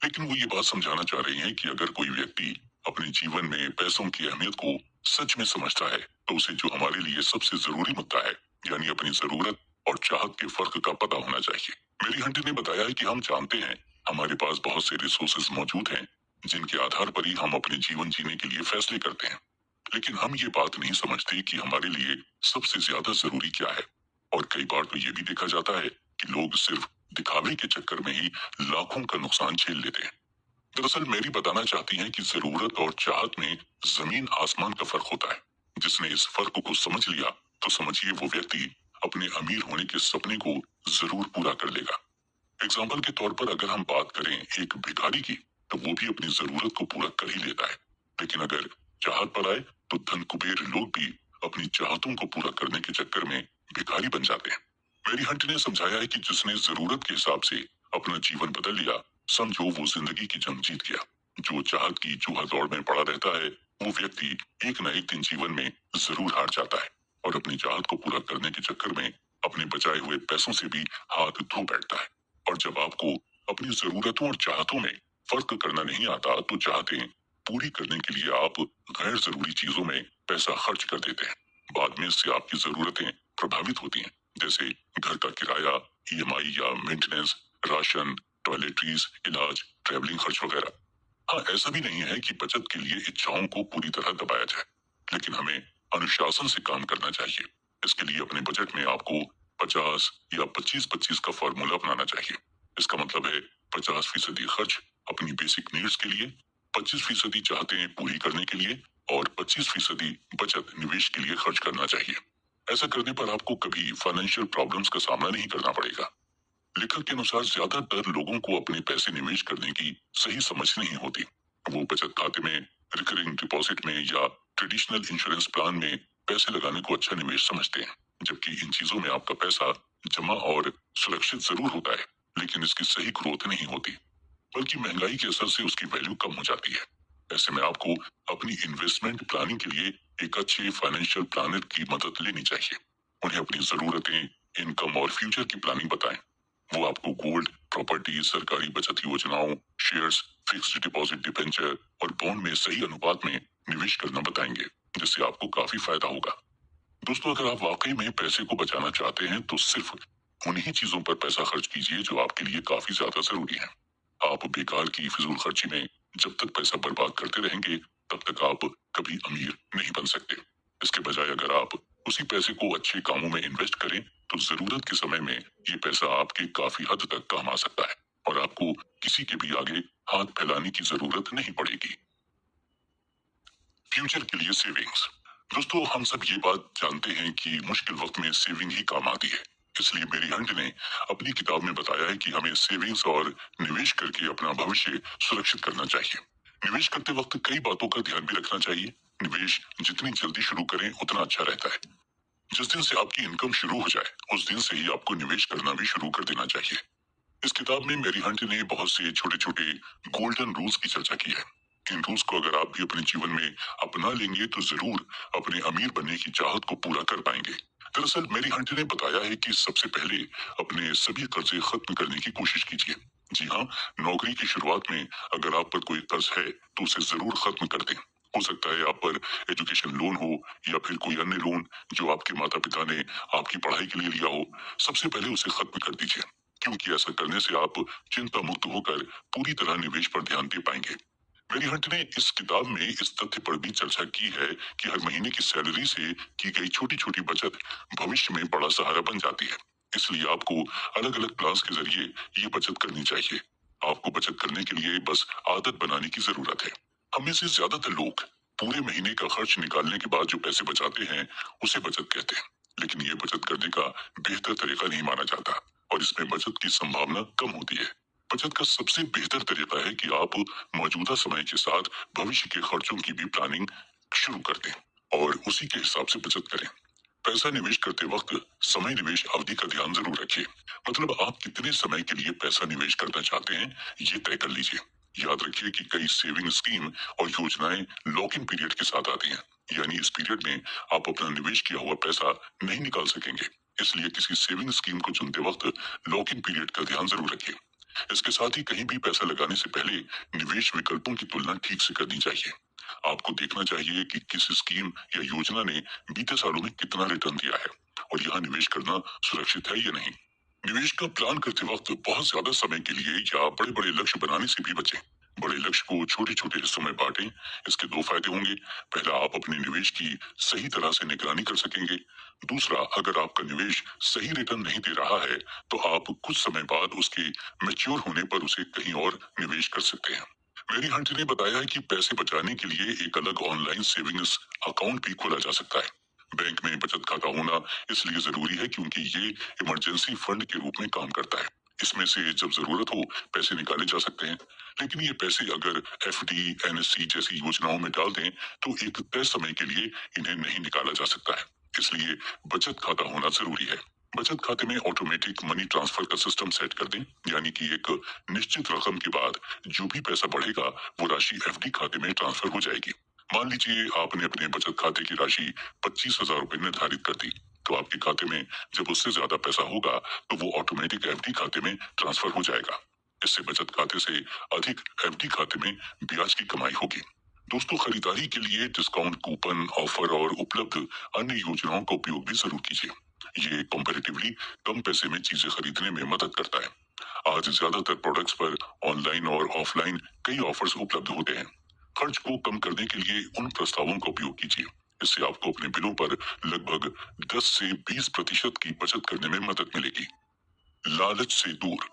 लेकिन वो ये बात समझाना चाह रही हैं कि अगर कोई व्यक्ति अपने जीवन में पैसों की अहमियत को सच में समझता है तो उसे जो हमारे लिए सबसे जरूरी मुद्दा है, यानी अपनी जरूरत और चाहत के फर्क का पता होना चाहिए। मेरी हंट ने बताया है कि हम जानते हैं हमारे पास बहुत से रिसोर्सेज मौजूद हैं जिनके आधार पर ही हम अपने जीवन जीने के लिए फैसले करते हैं, लेकिन हम ये बात नहीं समझते कि हमारे लिए सबसे ज्यादा जरूरी क्या है। और कई बार तो ये भी देखा जाता है कि लोग सिर्फ दिखावे के चक्कर में ही लाखों का नुकसान झेल लेते हैं। दरअसल मेरी बताना चाहती हैं कि जरूरत और चाहत में जमीन आसमान का फर्क होता है। जिसने इस फर्क को समझ लिया तो समझिए वो व्यक्ति अपने अमीर होने के सपने को जरूर पूरा कर लेगा। एग्जाम्पल के तौर पर अगर हम बात करें एक भिखारी की, तो वो भी अपनी जरूरत को पूरा कर ही लेता है, लेकिन अगर चाहत पर आए तो धन कुबेर लोग भी अपनी चाहतों को पूरा करने के चक्कर में भिखारी बन जाते हैं। मेरी हंट ने समझाया है कि जिसने जरूरत के हिसाब से अपना जीवन बदल लिया, समझो वो जिंदगी की जंग जीत गया। जो चाहत की चूहा दौड़ में पड़ा रहता है वो व्यक्ति एक न एक दिन जीवन में जरूर हार जाता है और अपनी चाहत को पूरा करने के चक्कर में अपने बचाए हुए पैसों से भी हाथ धो बैठता है। और जब आपको अपनी जरूरतों और चाहतों में फर्क करना नहीं आता तो चाहतें पूरी करने के लिए आप गैर जरूरी चीजों में पैसा खर्च कर देते हैं। बाद में इससे आपकी जरूरतें प्रभावित होती हैं, जैसे घर का किराया, ईएमआई या मेंटेनेंस, राशन, टॉयलेटरीज, इलाज, ट्रैवलिंग खर्च वगैरह। हाँ, ऐसा भी नहीं है कि बचत के लिए इच्छाओं को पूरी तरह दबाया जाए, लेकिन हमें अनुशासन से काम करना चाहिए। इसके लिए अपने बजट में आपको 50 या 25-25 का फॉर्मूला अपनाना चाहिए। इसका मतलब है 50% खर्च अपनी बेसिक नीड्स के लिए, 25% चाहते पूरी करने के लिए और 25% बचत निवेश के लिए खर्च करना चाहिए। ऐसा करने पर आपको कभी फाइनेंशियल प्रॉब्लम्स का सामना नहीं करना पड़ेगा। लेखक के अनुसार ज्यादातर लोगों को अपने पैसे निवेश करने की सही समझ नहीं होती। वो बचत खाते में, रिकरिंग डिपॉजिट में या ट्रेडिशनल इंश्योरेंस प्लान में पैसे लगाने को अच्छा निवेश समझते हैं, जबकि इन चीजों में आपका पैसा जमा और सुरक्षित जरूर होता है, लेकिन इसकी सही ग्रोथ नहीं होती, बल्कि महंगाई के असर से उसकी वैल्यू कम हो जाती है। ऐसे में आपको अपनी इन्वेस्टमेंट प्लानिंग के लिए एक अच्छे फाइनेंशियल प्लानर की मदद लेनी चाहिए। उन्हें अपनी जरूरतें, इनकम और फ्यूचर की प्लानिंग बताएं। वो आपको गोल्ड, प्रॉपर्टी, सरकारी बचत योजनाओं, शेयर्स, फिक्स्ड डिपॉजिट, डिबेंचर और बॉन्ड में सही अनुपात में निवेश करना बताएंगे, जिससे आपको काफी फायदा होगा। दोस्तों, अगर आप वाकई में पैसे को बचाना चाहते हैं तो सिर्फ उन्हीं चीजों पर पैसा खर्च कीजिए जो आपके लिए काफी ज्यादा जरूरी है। आप बेकार की फिजूल खर्ची में जब तक पैसा बर्बाद करते रहेंगे, तब तक आप कभी अमीर नहीं बन सकते। इसके बजाय अगर आप उसी पैसे को अच्छे कामों में इन्वेस्ट करें, तो जरूरत के समय में ये पैसा आपके काफी हद तक काम आ सकता है और आपको किसी के भी आगे हाथ फैलाने की जरूरत नहीं पड़ेगी। फ्यूचर के लिए सेविंग्स। दोस्तों, हम सब ये बात जानते हैं कि मुश्किल वक्त में सेविंग ही काम आती है। इसलिए मेरी हंट ने अपनी किताब में बताया है कि हमें सेविंग्स और निवेश करके अपना भविष्य सुरक्षित करना चाहिए। निवेश करते वक्त कई बातों का ध्यान भी रखना चाहिए। निवेश जितनी जल्दी शुरू करें उतना अच्छा रहता है। जिस दिन से आपकी इनकम शुरू हो जाए, उस दिन से ही आपको निवेश करना भी शुरू कर देना चाहिए। इस किताब में मेरी हंट ने बहुत से छोटे छोटे गोल्डन रूल्स की चर्चा की है। इन रूल्स को अगर आप भी अपने जीवन में अपना लेंगे तो जरूर अपने अमीर बनने की चाहत को पूरा कर पाएंगे। दरअसल मेरी हंट ने बताया है कि सबसे पहले अपने सभी कर्जे खत्म करने की कोशिश कीजिए। जी हाँ, नौकरी की शुरुआत में अगर आप पर कोई कर्ज है तो उसे जरूर खत्म कर दें। हो सकता है आप पर एजुकेशन लोन हो या फिर कोई अन्य लोन जो आपके माता पिता ने आपकी पढ़ाई के लिए लिया हो। सबसे पहले उसे खत्म कर दीजिए, क्योंकि ऐसा करने से आप चिंता मुक्त होकर पूरी तरह निवेश पर ध्यान दे पाएंगे। मेरी हंट ने इस किताब में इस तथ्य पर भी चर्चा की है कि हर महीने की सैलरी से की गई छोटी छोटी बचत भविष्य में बड़ा सहारा बन जाती है। इसलिए आपको अलग अलग प्लान्स के जरिए ये बचत करनी चाहिए। आपको बचत करने के लिए बस आदत बनाने की जरूरत है। हम में से ज्यादातर लोग पूरे महीने का खर्च निकालने के बाद जो पैसे बचाते हैं उसे बचत कहते हैं, लेकिन ये बचत करने का बेहतर तरीका नहीं माना जाता और इसमें बचत की संभावना कम होती है। बचत का सबसे बेहतर तरीका है कि आप मौजूदा समय के साथ भविष्य के खर्चों की भी प्लानिंग शुरू कर दें और उसी के हिसाब से बचत करें। पैसा निवेश करते वक्त समय निवेश अवधि का ध्यान जरूर रखिए। मतलब आप कितने समय के लिए पैसा निवेश करना चाहते हैं, ये तय कर लीजिए। याद रखिए कि कई सेविंग स्कीम और योजनाएं लॉक इन पीरियड के साथ आती हैं, यानी इस पीरियड में आप अपना निवेश किया हुआ पैसा नहीं निकाल सकेंगे। इसलिए किसी सेविंग स्कीम को चुनते वक्त लॉक इन पीरियड का ध्यान जरूर रखिए। इसके साथ ही कहीं भी पैसा लगाने से पहले निवेश विकल्पों की तुलना ठीक से करनी चाहिए। आपको देखना चाहिए कि किस स्कीम या योजना ने बीते सालों में कितना रिटर्न दिया है और यहाँ निवेश करना सुरक्षित है या नहीं। निवेश का प्लान करते वक्त बहुत ज्यादा समय के लिए या बड़े बड़े लक्ष्य बनाने से भी बचें। बड़े लक्ष्य को छोटे छोटे हिस्सों में बांटें। इसके दो फायदे होंगे। पहला, आप अपने निवेश की सही तरह से निगरानी कर सकेंगे। दूसरा, अगर आपका निवेश सही रिटर्न नहीं दे रहा है तो आप कुछ समय बाद उसके मैच्योर होने पर उसे कहीं और निवेश कर सकते हैं। मेरी हंट ने बताया है कि पैसे बचाने के लिए एक अलग ऑनलाइन सेविंग्स अकाउंट भी खोला जा सकता है। बैंक में बचत खाता होना इसलिए जरूरी है क्योंकि ये इमरजेंसी फंड के रूप में काम करता है। इसमें से जब जरूरत हो पैसे निकाले जा सकते हैं, लेकिन ये पैसे अगर एफडी, एनएससी जैसी योजनाओं में डाल दें तो एक तय समय के लिए इन्हें नहीं निकाला जा सकता है। इसलिए बचत खाता होना जरूरी है। बचत खाते में ऑटोमेटिक मनी ट्रांसफर का सिस्टम सेट कर दें, यानी कि एक निश्चित रकम के बाद जो भी पैसा बढ़ेगा वो राशि एफडी खाते में ट्रांसफर हो जाएगी। मान लीजिए आपने अपने बचत खाते की राशि 25,000 रुपए निर्धारित कर दी, तो आपके खाते में जब उससे ज्यादा पैसा होगा तो वो ऑटोमेटिक एफडी खाते में ट्रांसफर हो जाएगा। इससे बचत खाते से अधिक एफडी खाते में ब्याज की कमाई होगी। दोस्तों, खरीदारी के लिए डिस्काउंट कूपन, ऑफर और उपलब्ध अन्य योजनाओं का उपयोग भी जरूर कीजिए। ये कंपैरेटिवली कम पैसे में चीजें खरीदने में मदद करता है। आज ज्यादातर प्रोडक्ट्स पर ऑनलाइन और ऑफलाइन कई ऑफर्स उपलब्ध होते हैं। खर्च को कम करने के लिए उन प्रस्तावों का उपयोग कीजिए। इससे आपको अपने बिलों पर लगभग 10 से 20% की बचत करने में मदद मिलेगी। लालच से दूर।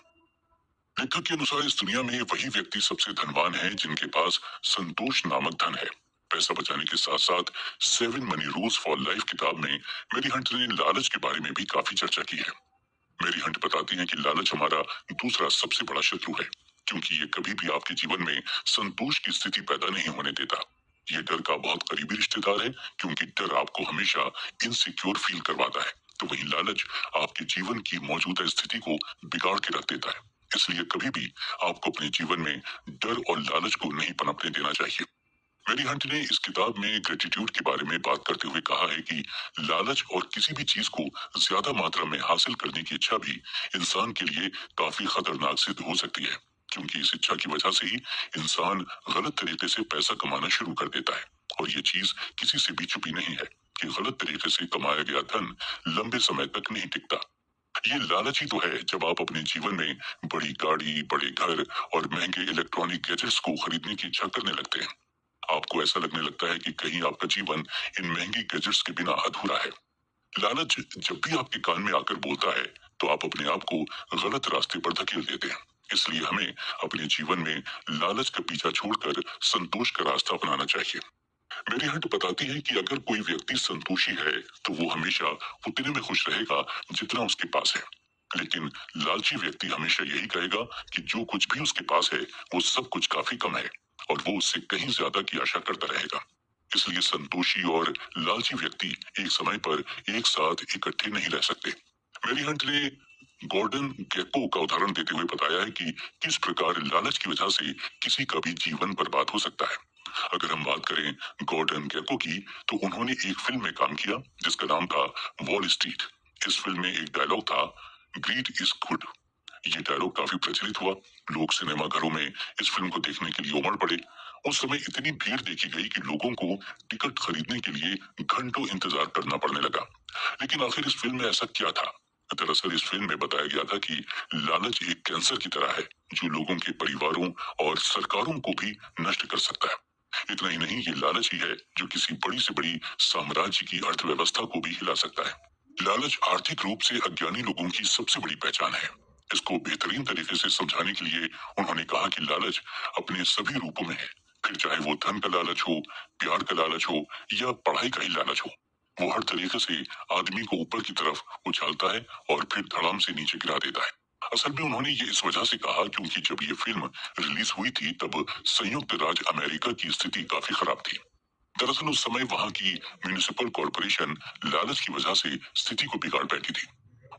लेखक के अनुसार इस दुनिया में वही व्यक्ति सबसे धनवान है जिनके पास संतोष नामक धन है। पैसा बचाने के साथ साथ 7 मनी रूल्स फॉर लाइफ किताब में मेरी हंट ने लालच के बारे में भी काफी चर्चा की है। मेरी हंट बताती है कि लालच हमारा दूसरा सबसे बड़ा शत्रु है, क्योंकि ये कभी भी आपके जीवन में संतोष की स्थिति पैदा नहीं होने देता। ये डर का बहुत करीबी रिश्तेदार है, क्योंकि डर आपको हमेशा इनसिक्योर फील करवाता है, तो वही लालच आपके जीवन की मौजूदा स्थिति को बिगाड़ के रख देता है। इसलिए कभी भी आपको अपने जीवन में डर और लालच को नहीं पनपने देना चाहिए। मेरी हंट ने इस किताब में ग्रेटिट्यूड के बारे में बात करते हुए कहा है कि लालच और किसी भी चीज को ज्यादा मात्रा में हासिल करने की इच्छा भी इंसान के लिए काफी खतरनाक सिद्ध हो सकती है, क्योंकि इस इच्छा की वजह से ही इंसान गलत तरीके से पैसा कमाना शुरू कर देता है। और ये चीज किसी से भी छुपी नहीं है कि गलत तरीके से कमाया गया धन लंबे समय तक नहीं टिकता। ये लालच ही तो है जब आप अपने जीवन में बड़ी गाड़ी, बड़े घर और महंगे इलेक्ट्रॉनिक गैजेट्स को खरीदने की इच्छा करने लगते हैं। आपको ऐसा लगने लगता है कि कहीं आपका जीवन इन महंगी गैजेट्स के बिना अधूरा है। लालच जब भी आपके कान में आकर बोलता है, तो आप अपने आप को गलत रास्ते पर धकेल देते हैं। इसलिए हमें अपने जीवन में लालच का पीछा छोड़कर संतोष का रास्ता अपनाना चाहिए। मेरी हंट बताती है कि अगर कोई व्यक्ति संतोषी है, तो वो हमेशा उतने में खुश रहेगा जितना उसके पास है। लेकिन लालची व्यक्ति हमेशा यही कहेगा कि जो कुछ भी उसके पास है, वो सब कुछ काफी कम है और वो उससे कहीं ज्यादा की आशा करता रहेगा। इसलिए संतोषी और लालची व्यक्ति एक समय पर एक साथ इकट्ठे नहीं रह सकते। मेरी हंट ने गॉर्डन गेको का उदाहरण देते हुए बताया है कि किस प्रकार लालच की वजह से किसी का भी जीवन बर्बाद हो सकता है। अगर हम बात करें गॉर्डन गेको की, तो उन्होंने एक फिल्म में काम किया जिसका नाम था वॉल स्ट्रीट। इस फिल्म में एक डायलॉग था, ग्रीड इज गुड। ये डायलॉग काफी प्रचलित हुआ। लोग सिनेमा घरों में इस फिल्म को देखने के लिए उमड़ पड़े। उस समय इतनी भीड़ देखी गई कि लोगों को टिकट खरीदने के लिए घंटों इंतजार करना पड़ने लगा। लेकिन आखिर इस फिल्म में ऐसा क्या था? दरअसल इस फिल्म में बताया गया था कि लालच एक कैंसर की तरह है, जो लोगों के परिवारों और सरकारों को भी नष्ट कर सकता है। इतना ही नहीं, ये लालच ही है जो किसी बड़ी से बड़ी साम्राज्य की अर्थव्यवस्था को भी हिला सकता है। लालच आर्थिक रूप से अज्ञानी लोगों की सबसे बड़ी पहचान है। इसको बेहतरीन तरीके से समझाने के लिए उन्होंने कहा कि लालच अपने सभी रूपों में है, फिर चाहे वो धन का लालच हो, प्यार का लालच हो या पढ़ाई का ही लालच हो। वो हर तरीके से आदमी को ऊपर की तरफ उछालता है और फिर धड़ाम से नीचे गिरा देता है। असल में उन्होंने ये इस वजह से कहा क्योंकि जब ये फिल्म रिलीज हुई थी, तब संयुक्त राज्य अमेरिका की स्थिति काफी खराब थी। दरअसल उस समय वहां की म्यूनिसिपल कॉरपोरेशन लालच की वजह से स्थिति को बिगाड़ बैठी थी।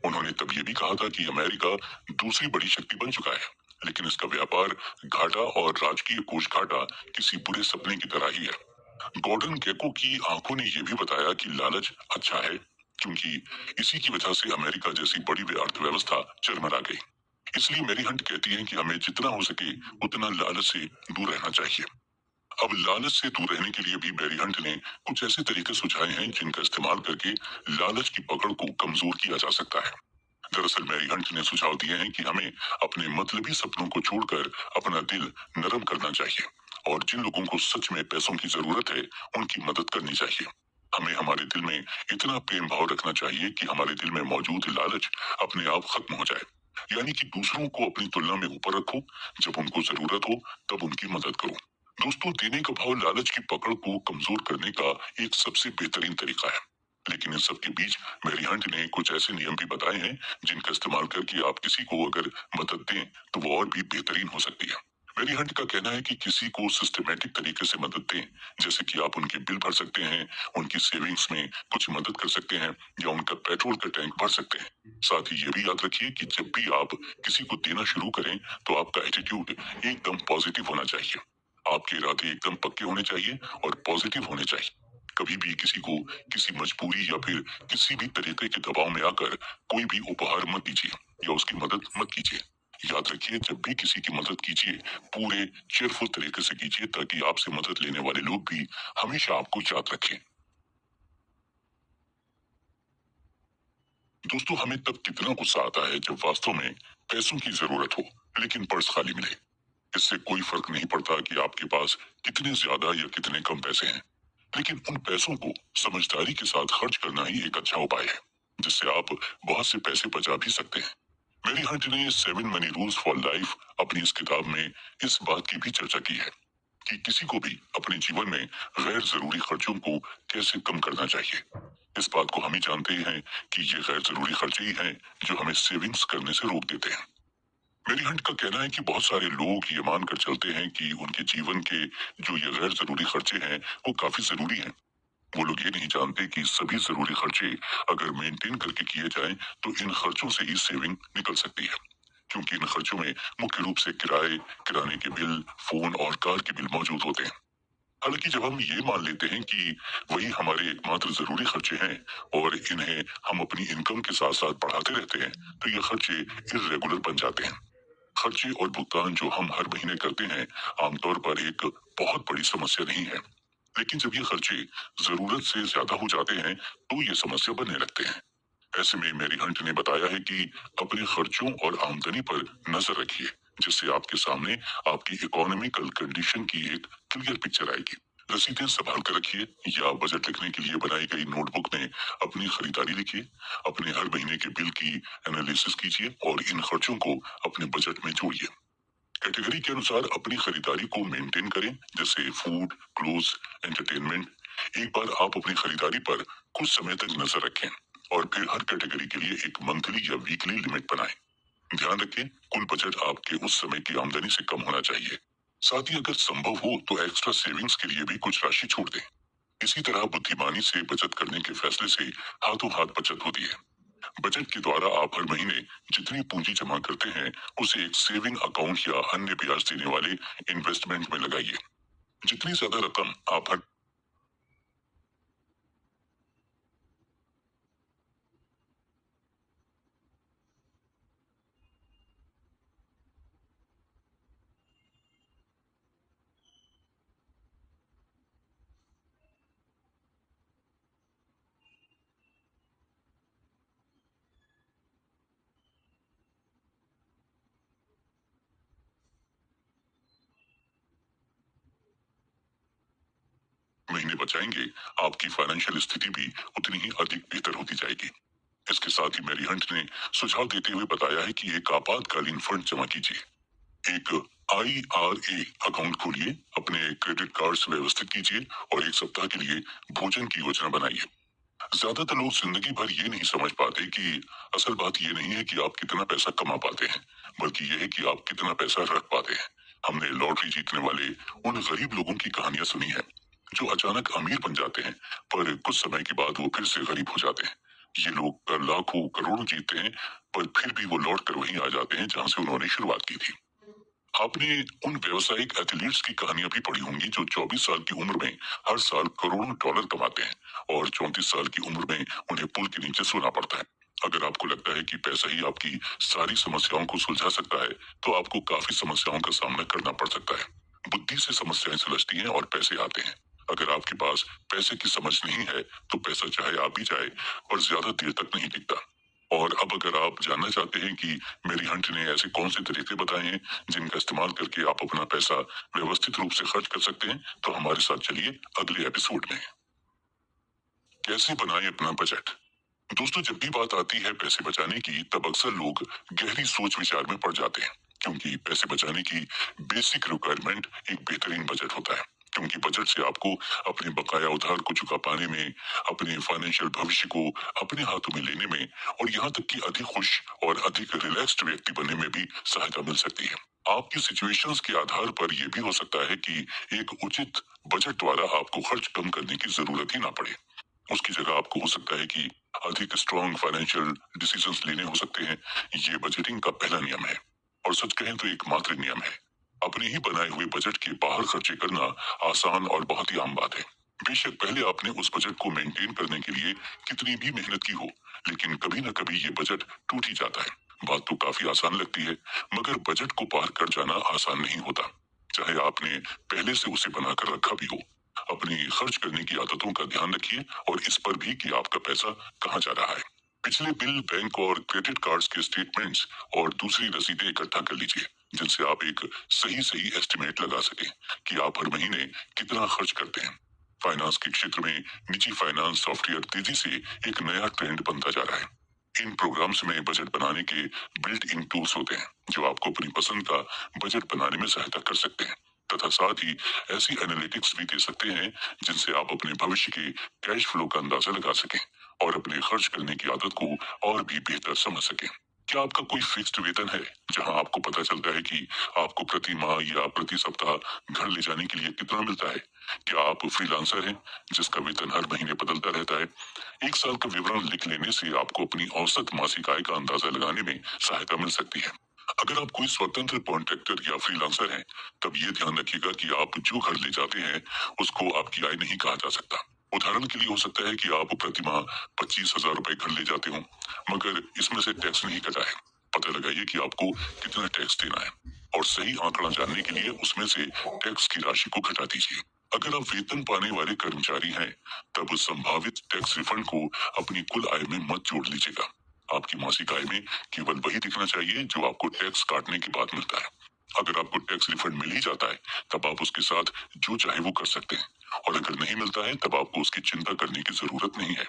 उन्होंने तब ये भी कहा था कि अमेरिका दूसरी बड़ी शक्ति बन चुका है, लेकिन इसका व्यापार घाटा और राजकीय कोष घाटा किसी बुरे सपने की तरह ही है। गॉर्डन गेको की आंखों ने यह भी बताया कि लालच अच्छा है, क्योंकि इसी की वजह से अमेरिका जैसी बड़ी अर्थव्यवस्था चरमरा गई। इसलिए मेरी हंट कहती है कि हमें जितना हो सके उतना लालच से दूर रहना चाहिए। अब लालच से दूर रहने के लिए भी मैरी हंट ने कुछ ऐसे तरीके सुझाए हैं जिनका इस्तेमाल करके लालच की पकड़ को कमजोर किया जा सकता है। दरअसल मैरी हंट ने सुझाव दिए हैं कि हमें अपने मतलबी सपनों को छोड़कर अपना दिल नरम करना चाहिए और जिन लोगों को सच में पैसों की जरूरत है, उनकी मदद करनी चाहिए। हमें हमारे दिल में इतना प्रेम भाव रखना चाहिए कि हमारे दिल में मौजूद लालच अपने आप खत्म हो जाए। यानी कि दूसरों को अपनी तुलना में ऊपर रखो, जब उनको जरूरत हो तब उनकी मदद करो। दोस्तों, देने का भाव लालच की पकड़ को कमजोर करने का एक सबसे बेहतरीन तरीका है। लेकिन इन सब के बीच मैरी हंट ने कुछ ऐसे नियम भी बताए हैं जिनका इस्तेमाल करके आप किसी को अगर मदद दें तो वो और भी बेहतरीन हो सकती है। मैरी हंट का कहना है कि किसी को सिस्टमेटिक तरीके से मदद दें, जैसे कि आप उनके बिल भर सकते हैं, उनकी सेविंग्स में कुछ मदद कर सकते हैं या उनका पेट्रोल का टैंक भर सकते हैं। साथ ही ये भी याद रखिए कि जब भी आप किसी को देना शुरू करें तो आपका एटीट्यूड एकदम पॉजिटिव होना चाहिए। आपके इरादे एकदम पक्के होने चाहिए और पॉजिटिव होने चाहिए। कभी भी किसी को किसी मजबूरी या फिर किसी भी तरीके के दबाव में आकर कोई भी उपहार मत दीजिए या उसकी मदद मत कीजिए। याद रखिए, जब भी किसी की मदद कीजिए पूरे चेयरफुल तरीके से कीजिए, ताकि आपसे मदद लेने वाले लोग भी हमेशा आपको याद रखें। दोस्तों, हमें तब कितना गुस्सा आता है जब वास्तव में पैसों की जरूरत हो लेकिन पर्स खाली मिले, इससे कोई फर्क नहीं पड़ता कि आपके पास कितने ज्यादा या कितने कम पैसे हैं। लेकिन उन पैसों को समझदारी के साथ खर्च करना ही एक अच्छा उपाय है, जिससे आप बहुत से पैसे बचा भी सकते हैं। मेरी हंट ने 7 मनी रूल्स फॉर लाइफ अपनी इस किताब में इस बात की भी चर्चा की है कि किसी को भी अपने जीवन में गैर जरूरी खर्चों को कैसे कम करना चाहिए। इस बात को हम ही जानते हैं कि ये गैर जरूरी खर्चे ही हैं जो हमें सेविंग्स करने से रोक देते हैं। मेरी हंट का कहना है कि बहुत सारे लोग ये मानकर चलते हैं कि उनके जीवन के जो ये गैर जरूरी खर्चे हैं वो काफी जरूरी हैं। वो लोग ये नहीं जानते कि सभी जरूरी खर्चे अगर मेंटेन करके किए जाएं तो इन खर्चों से ही सेविंग निकल सकती है, क्योंकि इन खर्चों में मुख्य रूप से किराए, किराने के बिल, फोन और कार के बिल मौजूद होते हैं। हालांकि जब हम ये मान लेते हैं कि वही हमारे एकमात्र जरूरी खर्चे हैं और इन्हें हम अपनी इनकम के साथ साथ बढ़ाते रहते हैं, तो ये खर्चे इरेगुलर बन जाते हैं। खर्चे और भुगतान जो हम हर महीने करते हैं आमतौर पर एक बहुत बड़ी समस्या नहीं है, लेकिन जब ये खर्चे जरूरत से ज्यादा हो जाते हैं तो ये समस्या बनने लगते हैं। ऐसे में मेरी हंट ने बताया है कि अपने खर्चों और आमदनी पर नजर रखिए, जिससे आपके सामने आपकी इकोनॉमिकल कंडीशन की एक क्लियर पिक्चर आएगी। रसीदें संभाल कर रखिए या बजट लिखने के लिए बनाई गई नोटबुक में अपनी खरीदारी लिखिए। अपने हर महीने के बिल की एनालिसिस कीजिए और इन खर्चों को अपने बजट में जोड़िए। कैटेगरी के अनुसार अपनी खरीदारी को मेंटेन करें, जैसे फूड, क्लोथ्स, एंटरटेनमेंट। एक बार आप अपनी खरीदारी पर कुछ समय तक नजर रखें और फिर हर कैटेगरी के लिए एक मंथली या वीकली लिमिट बनाएं। ध्यान रखें कुल बजट आपके उस समय की आमदनी से कम होना चाहिए। साथ ही अगर संभव हो तो एक्स्ट्रा सेविंग्स के लिए भी कुछ राशि छोड़ दें। इसी तरह बुद्धिमानी से बचत करने के फैसले से हाथों हाथ बचत होती है। बजट के द्वारा आप हर महीने जितनी पूंजी जमा करते हैं उसे एक सेविंग अकाउंट या अन्य ब्याज देने वाले इन्वेस्टमेंट में लगाइए। जितनी ज्यादा रकम आप हर महीने बचाएंगे, आपकी फाइनेंशियल स्थिति भी उतनी ही अधिक बेहतर होती जाएगी। इसके साथ ही मेरी हंट ने सुझाव देते हुए बताया है कि एक आपातकालीन फंड जमा कीजिए। एक IRA अकाउंट खोलिए, अपने क्रेडिट कार्ड्स व्यवस्थित कीजिए और एक सप्ताह के लिए भोजन की योजना बनाइए। ज्यादातर लोग जिंदगी भर ये नहीं समझ पाते कि असल बात ये नहीं है कि आप कितना पैसा कमा पाते हैं, बल्कि यह है कि आप कितना पैसा रख पाते हैं। हमने लॉटरी जीतने वाले उन गरीब लोगों की कहानियां सुनी है जो अचानक अमीर बन जाते हैं, पर कुछ समय के बाद वो फिर से गरीब हो जाते हैं। ये लोग लाखों करोड़ों जीतते हैं, पर फिर भी वो लौट कर वहीं आ जाते हैं जहां से उन्होंने शुरुआत की थी। आपने उन व्यावसायिक एथलीट्स की कहानियां भी पढ़ी होंगी जो 24 साल की उम्र में हर साल करोड़ों डॉलर कमाते हैं और 34 साल की उम्र में उन्हें पुल के नीचे सोना पड़ता है। अगर आपको लगता है कि पैसा ही आपकी सारी समस्याओं को सुलझा सकता है, तो आपको काफी समस्याओं का सामना करना पड़ सकता है। बुद्धि से समस्याएं सुलझती हैं और पैसे आते हैं। अगर आपके पास पैसे की समझ नहीं है, तो पैसा चाहे आ भी जाए और ज्यादा देर तक नहीं टिकता। और अब अगर आप जानना चाहते हैं कि मेरी हंट ने ऐसे कौन से तरीके बताए हैं जिनका इस्तेमाल करके आप अपना पैसा व्यवस्थित रूप से खर्च कर सकते हैं, तो हमारे साथ चलिए अगले एपिसोड में। कैसे बनाएं अपना बजट। दोस्तों, जब भी बात आती है पैसे बचाने की, तब अक्सर लोग गहरी सोच विचार में पड़ जाते हैं, क्योंकि पैसे बचाने की बेसिक रिक्वायरमेंट एक बेहतरीन बजट होता है। क्योंकि बजट से आपको अपने बकाया उधार को चुका पाने में, अपने फाइनेंशियल भविष्य को अपने हाथों में लेने में और यहाँ तक कि अधिक खुश और अधिक रिलैक्स्ड व्यक्ति बनने में भी सहायता मिल सकती है। आपकी सिचुएशंस के आधार पर यह भी हो सकता है कि एक उचित बजट द्वारा आपको खर्च कम करने की जरूरत ही ना पड़े। उसकी जगह आपको हो सकता है कि अधिक स्ट्रॉन्ग फाइनेंशियल डिसीजंस लेने हो सकते हैं। ये बजटिंग का पहला नियम है और सच कहें तो एकमात्र नियम है। अपने ही बनाए हुए बजट के बाहर खर्चे करना आसान और बहुत ही आम बात है। बेशक पहले आपने उस बजट को मेंटेन करने के लिए कितनी भी मेहनत की हो, लेकिन कभी न कभी ये बजट टूट ही जाता है। बात तो काफी आसान लगती है, मगर बजट को पार कर जाना आसान नहीं होता, चाहे आपने पहले से उसे बनाकर रखा भी हो। अपनी खर्च करने की आदतों का ध्यान रखिए और इस पर भी कि आपका पैसा कहाँ जा रहा है। पिछले बिल, बैंक और क्रेडिट कार्ड्स के स्टेटमेंट्स और दूसरी रसीदें इकट्ठा कर लीजिए, जिनसे आप एक सही सही एस्टिमेट लगा सकें कि आप हर महीने कितना खर्च करते हैं। फाइनेंस के क्षेत्र में निजी फाइनेंस सॉफ्टवेयर तेजी से एक नया ट्रेंड बनता जा रहा है। इन प्रोग्राम्स में बजट बनाने के बिल्ट इन टूल्स होते हैं, जो आपको अपनी पसंद का बजट बनाने में सहायता कर सकते हैं, तथा साथ ही ऐसी एनालिटिक्स भी दे सकते हैं जिनसे आप अपने भविष्य के कैश फ्लो का अंदाजा लगा सकें और अपने खर्च करने की आदत को और भी बेहतर समझ सकें। क्या आपका कोई फिक्स्ड वेतन है, जहां आपको पता चलता है कि आपको प्रति माह या प्रति सप्ताह घर ले जाने के लिए कितना मिलता है? क्या आप फ्रीलांसर हैं, जिसका वेतन हर महीने बदलता रहता है? एक साल का विवरण लिख लेने से आपको अपनी औसत मासिक आय का अंदाजा लगाने में सहायता मिल सकती है। अगर आप कोई स्वतंत्र कॉन्ट्रैक्टर या फ्रीलांसर हैं, तब ये ध्यान रखिएगा कि आप जो घर ले जाते हैं उसको आपकी आय नहीं कहा जा सकता। उदाहरण के लिए हो सकता है कि आप प्रति माह 25,000 रुपए घर ले जाते हो, मगर इसमें से टैक्स नहीं कटा है। पता लगाइए कि आपको कितना टैक्स देना है और सही आंकड़ा जानने के लिए उसमें से टैक्स की राशि को घटा दीजिए। अगर आप वेतन पाने वाले कर्मचारी हैं, तब संभावित टैक्स रिफंड को अपनी कुल आय में मत जोड़ लीजिएगा। आपकी मासिक आय में केवल वही दिखना चाहिए जो आपको टैक्स काटने के बाद मिलता है। अगर आपको टैक्स रिफंड मिल ही जाता है, तब आप उसके साथ जो चाहे वो कर सकते हैं, और अगर नहीं मिलता है तब आपको उसकी चिंता करने की जरूरत नहीं है।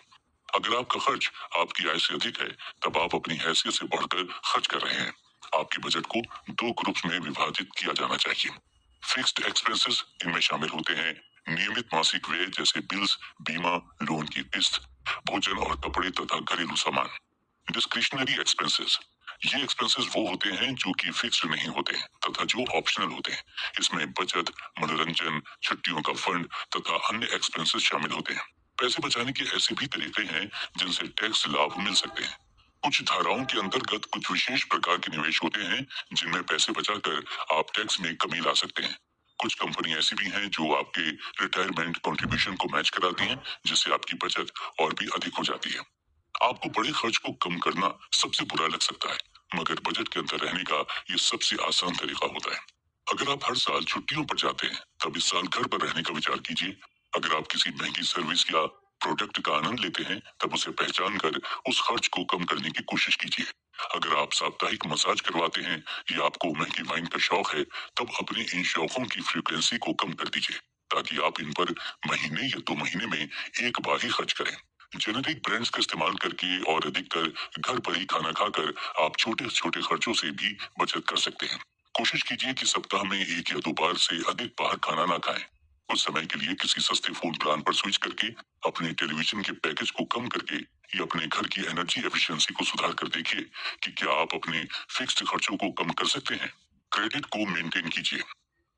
अगर आपका खर्च आपकी आय से अधिक है, तब आप अपनी हैसियत से बढ़कर खर्च कर रहे हैं। आपके बजट को दो ग्रुप्स में विभाजित किया जाना चाहिए। फिक्स्ड एक्सपेंसेस, इनमें शामिल होते हैं नियमित मासिक व्यय जैसे बिल्स, बीमा, लोन की किस्त, भोजन और कपड़े तथा घरेलू सामान। डिस्क्रिशनरी एक्सपेंसेस, ये एक्सपेंसेस वो होते हैं जो कि फिक्स्ड नहीं होते तथा जो ऑप्शनल होते हैं। इसमें बचत, मनोरंजन, छुट्टियों का फंड तथा अन्य एक्सपेंसेस शामिल होते हैं। पैसे बचाने के ऐसे भी तरीके हैं जिनसे टैक्स लाभ मिल सकते हैं। कुछ धाराओं के अंतर्गत कुछ विशेष प्रकार के निवेश होते हैं जिनमें पैसे बचाकर आप टैक्स में कमी ला सकते हैं। कुछ कंपनी ऐसी भी हैं जो आपके रिटायरमेंट कंट्रीब्यूशन को मैच कराती हैं, जिससे आपकी बचत और भी अधिक हो जाती है। आपको बड़े खर्च को कम करना सबसे बुरा लग सकता है, मगर बजट के अंदर रहने का ये सबसे आसान तरीका होता है। अगर आप हर साल छुट्टियों पर जाते हैं, तब इस साल घर पर रहने का विचार कीजिए। अगर आप किसी महंगी सर्विस या प्रोडक्ट का आनंद लेते हैं, तब उसे पहचान कर उस खर्च को कम करने की कोशिश कीजिए। अगर आप साप्ताहिक मसाज करवाते हैं या आपको महंगी वाइन का शौक है, तब अपने इन शौकों की फ्रीक्वेंसी को कम कर दीजिए, ताकि आप इन पर महीने या 2 महीने में एक बार ही खर्च करें। जेनेरिक ब्रांड्स का इस्तेमाल करके और अधिकतर घर पर ही खाना खाकर आप छोटे छोटे खर्चों से भी बचत कर सकते हैं। कोशिश कीजिए कि सप्ताह में 1 या 2 बार से अधिक बाहर खाना ना खाएं। कुछ समय के लिए किसी सस्ते फोन प्लान पर स्विच करके, अपने टेलीविजन के पैकेज को कम करके या अपने घर की एनर्जी एफिशिएंसी को सुधार कर देखिए कि क्या आप अपने फिक्स्ड खर्चों को कम कर सकते हैं। क्रेडिट को मेंटेन कीजिए।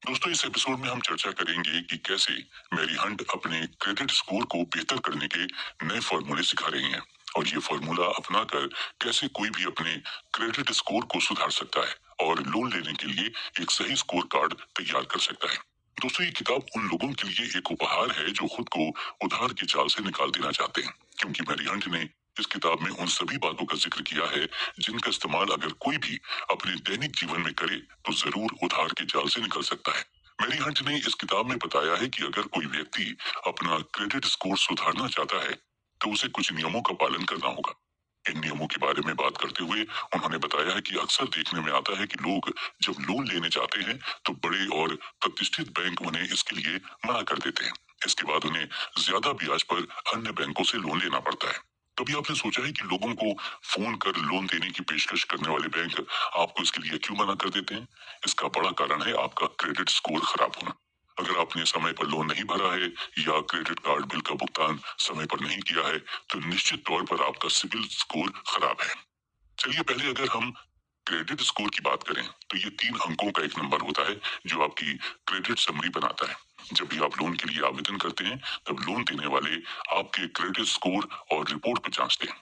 दोस्तों, इस एपिसोड में हम चर्चा करेंगे कि कैसे मैरी हंट अपने क्रेडिट स्कोर को बेहतर करने के नए फॉर्मूले सिखा रही हैं, और ये फॉर्मूला अपनाकर कैसे कोई भी अपने क्रेडिट स्कोर को सुधार सकता है और लोन लेने के लिए एक सही स्कोर कार्ड तैयार कर सकता है। दोस्तों, ये किताब उन लोगों के लिए एक उपहार है जो खुद को उधार के जाल से निकाल देना चाहते हैं, क्योंकि मैरी हंट ने इस किताब में उन सभी बातों का जिक्र किया है जिनका इस्तेमाल अगर कोई भी अपने दैनिक जीवन में करे तो जरूर उधार के जाल से निकल सकता है। मैरी हंट ने इस किताब में बताया है कि अगर कोई व्यक्ति अपना क्रेडिट स्कोर सुधारना चाहता है, तो उसे कुछ नियमों का पालन करना होगा। इन नियमों के बारे में बात करते हुए उन्होंने बताया है कि अक्सर देखने में आता है कि लोग जब लोन लेने जाते हैं, तो बड़े और प्रतिष्ठित बैंक उन्हें इसके लिए मना कर देते हैं। इसके बाद उन्हें ज्यादा ब्याज पर अन्य बैंकों से लोन लेना पड़ता है। कभी आपने सोचा है कि लोगों को फोन कर लोन देने की पेशकश करने वाले बैंक आपको इसके लिए क्यों मना कर देते हैं? इसका बड़ा कारण है आपका क्रेडिट स्कोर खराब होना। अगर आपने समय पर लोन नहीं भरा है या क्रेडिट कार्ड बिल का भुगतान समय पर नहीं किया है, तो निश्चित तौर पर आपका सिबिल स्कोर खराब है। चलिए, पहले अगर हम क्रेडिट स्कोर की बात करें, तो ये 3 अंकों का एक नंबर होता है जो आपकी क्रेडिट समरी बनाता है। जब भी आप लोन के लिए आवेदन करते हैं, तब लोन देने वाले आपके क्रेडिट स्कोर और रिपोर्ट को जांचते हैं।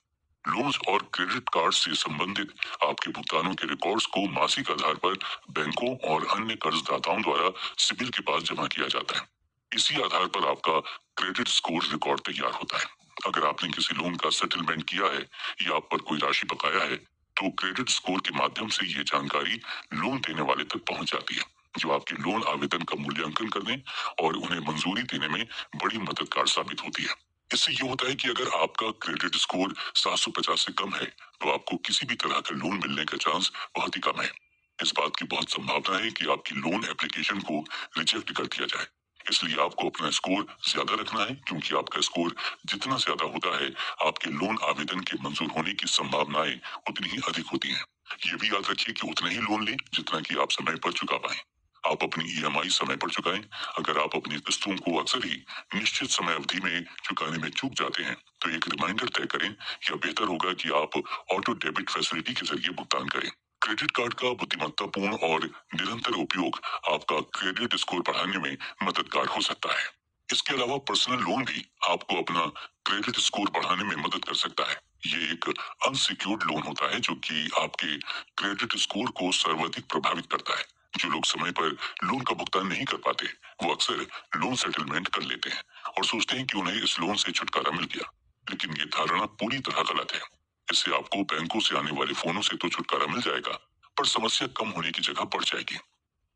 लोन्स और क्रेडिट कार्ड से संबंधित आपके भुगतानों के रिकॉर्ड्स को मासिक आधार पर बैंकों और अन्य कर्जदाताओं द्वारा सिबिल के पास जमा किया जाता है। इसी आधार पर आपका क्रेडिट स्कोर रिकॉर्ड तैयार होता है। अगर आपने किसी लोन का सेटलमेंट किया है या आप पर कोई राशि बकाया है, तो क्रेडिट स्कोर के माध्यम से ये जानकारी लोन देने वाले तक पहुंच जाती है, जो आपके लोन आवेदन का मूल्यांकन करने और उन्हें मंजूरी देने में बड़ी मददगार साबित होती है। इससे ये होता है कि अगर आपका क्रेडिट स्कोर 750 से कम है तो आपको किसी भी तरह का लोन मिलने का चांस बहुत ही कम है। इस बात की बहुत संभावना है कि आपकी लोन एप्लीकेशन को रिजेक्ट कर दिया जाए। इसलिए आपको अपना स्कोर ज्यादा रखना है, क्योंकि आपका स्कोर जितना ज्यादा होता है आपके लोन आवेदन के मंजूर होने की संभावनाएं उतनी ही अधिक होती हैं। ये भी याद रखिए कि उतना ही लोन लें जितना कि आप समय पर चुका पाएं। आप अपनी ईएमआई समय पर चुकाएं। अगर आप अपनी किस्तों को अक्सर ही निश्चित समय अवधि में चुकाने में चूक जाते हैं तो एक रिमाइंडर तय करें, या बेहतर होगा कि आप ऑटो डेबिट फैसिलिटी के जरिए भुगतान करें। क्रेडिट कार्ड का बुद्धिमत्तापूर्ण और निरंतर उपयोग आपका क्रेडिट स्कोर बढ़ाने में मददगार हो सकता है। इसके अलावा पर्सनल लोन भी आपको अपना क्रेडिट स्कोर बढ़ाने में मदद कर सकता है। ये एक अनसिक्योर्ड लोन होता है जो कि आपके क्रेडिट स्कोर को सर्वाधिक प्रभावित करता है। जो लोग समय पर लोन का भुगतान नहीं कर पाते वो अक्सर लोन सेटलमेंट कर लेते हैं और सोचते हैं कि उन्हें इस लोन से छुटकारा मिल गया, लेकिन ये धारणा पूरी तरह गलत है। इससे आपको बैंकों से आने वाले फोनों से तो छुटकारा मिल जाएगा, पर समस्या कम होने की जगह बढ़ जाएगी।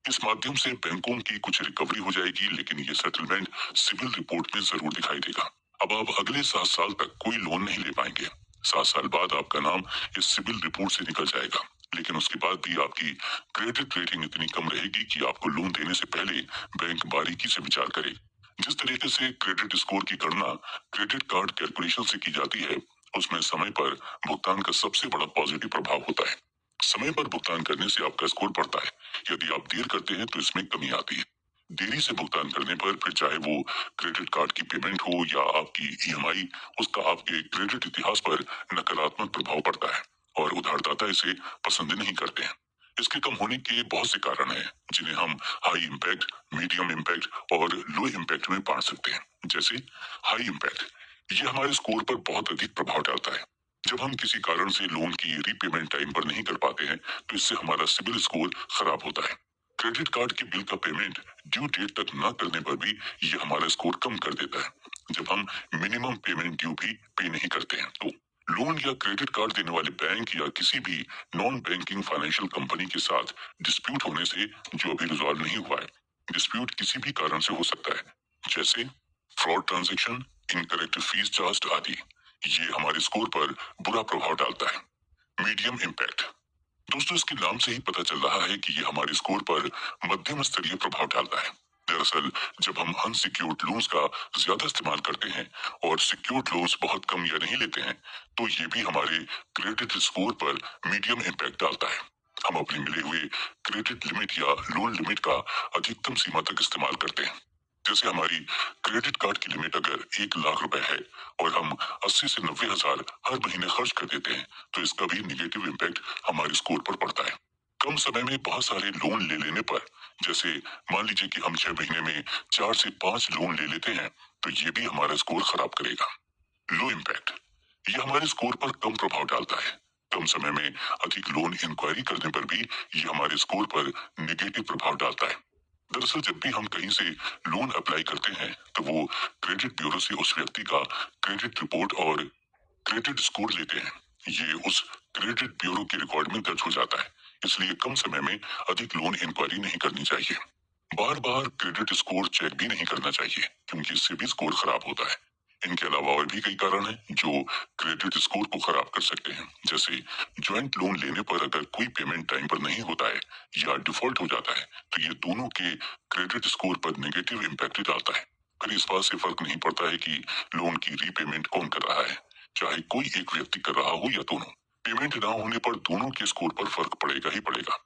इस माध्यम से बैंकों की कुछ रिकवरी हो जाएगी, लेकिन ये सेटलमेंट सिविल रिपोर्ट में जरूर दिखाई देगा। अब आप अगले 7 साल तक कोई लोन नहीं ले पाएंगे। 7 साल बाद आपका नाम इस सिविल रिपोर्ट से निकल जाएगा, लेकिन उसके बाद भी आपकी क्रेडिट रेटिंग इतनी कम रहेगी कि आपको लोन देने से पहले बैंक बारीकी से विचार करे। जिस तरीके से क्रेडिट स्कोर की गणना क्रेडिट कार्ड कैलकुलेशन से की जाती है, उसमें समय पर भुगतान का सबसे बड़ा पॉजिटिव प्रभाव होता है। समय पर भुगतान करने से आपका स्कोर बढ़ता है। यदि आप देर करते हैं तो इसमें कमी आती है। देरी से भुगतान करने पर फिर चाहे वो क्रेडिट कार्ड की पेमेंट हो या आपकी ईएमआई, उसका आपके क्रेडिट इतिहास पर नकारात्मक प्रभाव पड़ता है और उधारदाता इसे पसंद नहीं करते हैं। इसके कम होने के बहुत से कारण हैं, जिन्हें हम हाई इम्पैक्ट, मीडियम इम्पैक्ट और लो इम्पैक्ट में बांट सकते हैं। जैसे हाई इम्पैक्ट, ये हमारे स्कोर पर बहुत अधिक प्रभाव डालता है। जब हम किसी कारण से लोन की रीपेमेंट टाइम पर नहीं कर पाते हैं तो इससे हमारा सिबिल स्कोर खराब होता है। क्रेडिट कार्ड के बिल का पेमेंट ड्यू डेट तक न करने पर भी ये हमारा स्कोर कम कर देता है। जब हम मिनिमम पेमेंट ड्यू भी पे नहीं करते हैं तो लोन या क्रेडिट कार्ड देने वाले बैंक या किसी भी नॉन बैंकिंग फाइनेंशियल कंपनी के साथ डिस्प्यूट होने से, जो अभी रिजॉल्व नहीं हुआ है, डिस्प्यूट किसी भी कारण से हो सकता है, जैसे fraud transaction, incorrect fees charge आदि। ये हमारे स्कोर पर बुरा प्रभाव डालता है। मीडियम इम्पैक्ट, दोस्तों इसके नाम से ही पता चल रहा है कि ये हमारे स्कोर पर मध्यम स्तरीय प्रभाव डालता है। दरअसल जब हम अनसिक्योर्ड लोन्स का ज्यादा इस्तेमाल करते हैं और सिक्योर्ड लोन्स बहुत कम या नहीं लेते हैं तो ये भी हमारे क्रेडिट स्कोर पर मीडियम इम्पैक्ट डालता है। हम अपनी मिले हुए क्रेडिट लिमिट या लोन लिमिट का अधिकतम सीमा तक इस्तेमाल करते हैं। जैसे हमारी क्रेडिट कार्ड की लिमिट अगर 1 लाख रुपए है और हम 80 से 90 हजार हर महीने खर्च कर देते हैं तो इसका भी निगेटिव इम्पैक्ट हमारे स्कोर पर पड़ता है। कम समय में बहुत सारे लोन ले लेने पर, जैसे मान लीजिए कि हम 6 महीने में 4 से 5 लोन ले लेते हैं तो ये भी हमारा स्कोर खराब करेगा। लो इम्पैक्ट, ये हमारे स्कोर पर कम प्रभाव डालता है। कम समय में अधिक लोन इंक्वायरी करने पर भी ये हमारे स्कोर पर नेगेटिव प्रभाव डालता है। दरअसल जब भी हम कहीं से लोन अप्लाई करते हैं तो वो क्रेडिट ब्यूरो से उस व्यक्ति का क्रेडिट रिपोर्ट और क्रेडिट स्कोर लेते हैं। ये उस क्रेडिट ब्यूरो के रिकॉर्ड में दर्ज हो जाता है, इसलिए कम समय में अधिक लोन इंक्वायरी नहीं करनी चाहिए। बार बार क्रेडिट स्कोर चेक भी नहीं करना चाहिए, क्योंकि इससे भी स्कोर खराब होता है। इनके अलावा और भी कई कारण हैं जो क्रेडिट स्कोर को खराब कर सकते हैं, जैसे ज्वाइंट लोन लेने पर अगर कोई पेमेंट टाइम पर नहीं होता है या डिफॉल्ट हो जाता है तो ये दोनों के क्रेडिट स्कोर पर नेगेटिव इम्पैक्ट डालता है। फिर इस बात से फर्क नहीं पड़ता है कि लोन की रीपेमेंट कौन कर रहा है, चाहे कोई एक व्यक्ति कर रहा हो या दोनों, पेमेंट ना होने पर दोनों के स्कोर पर फर्क पड़ेगा ही पड़ेगा।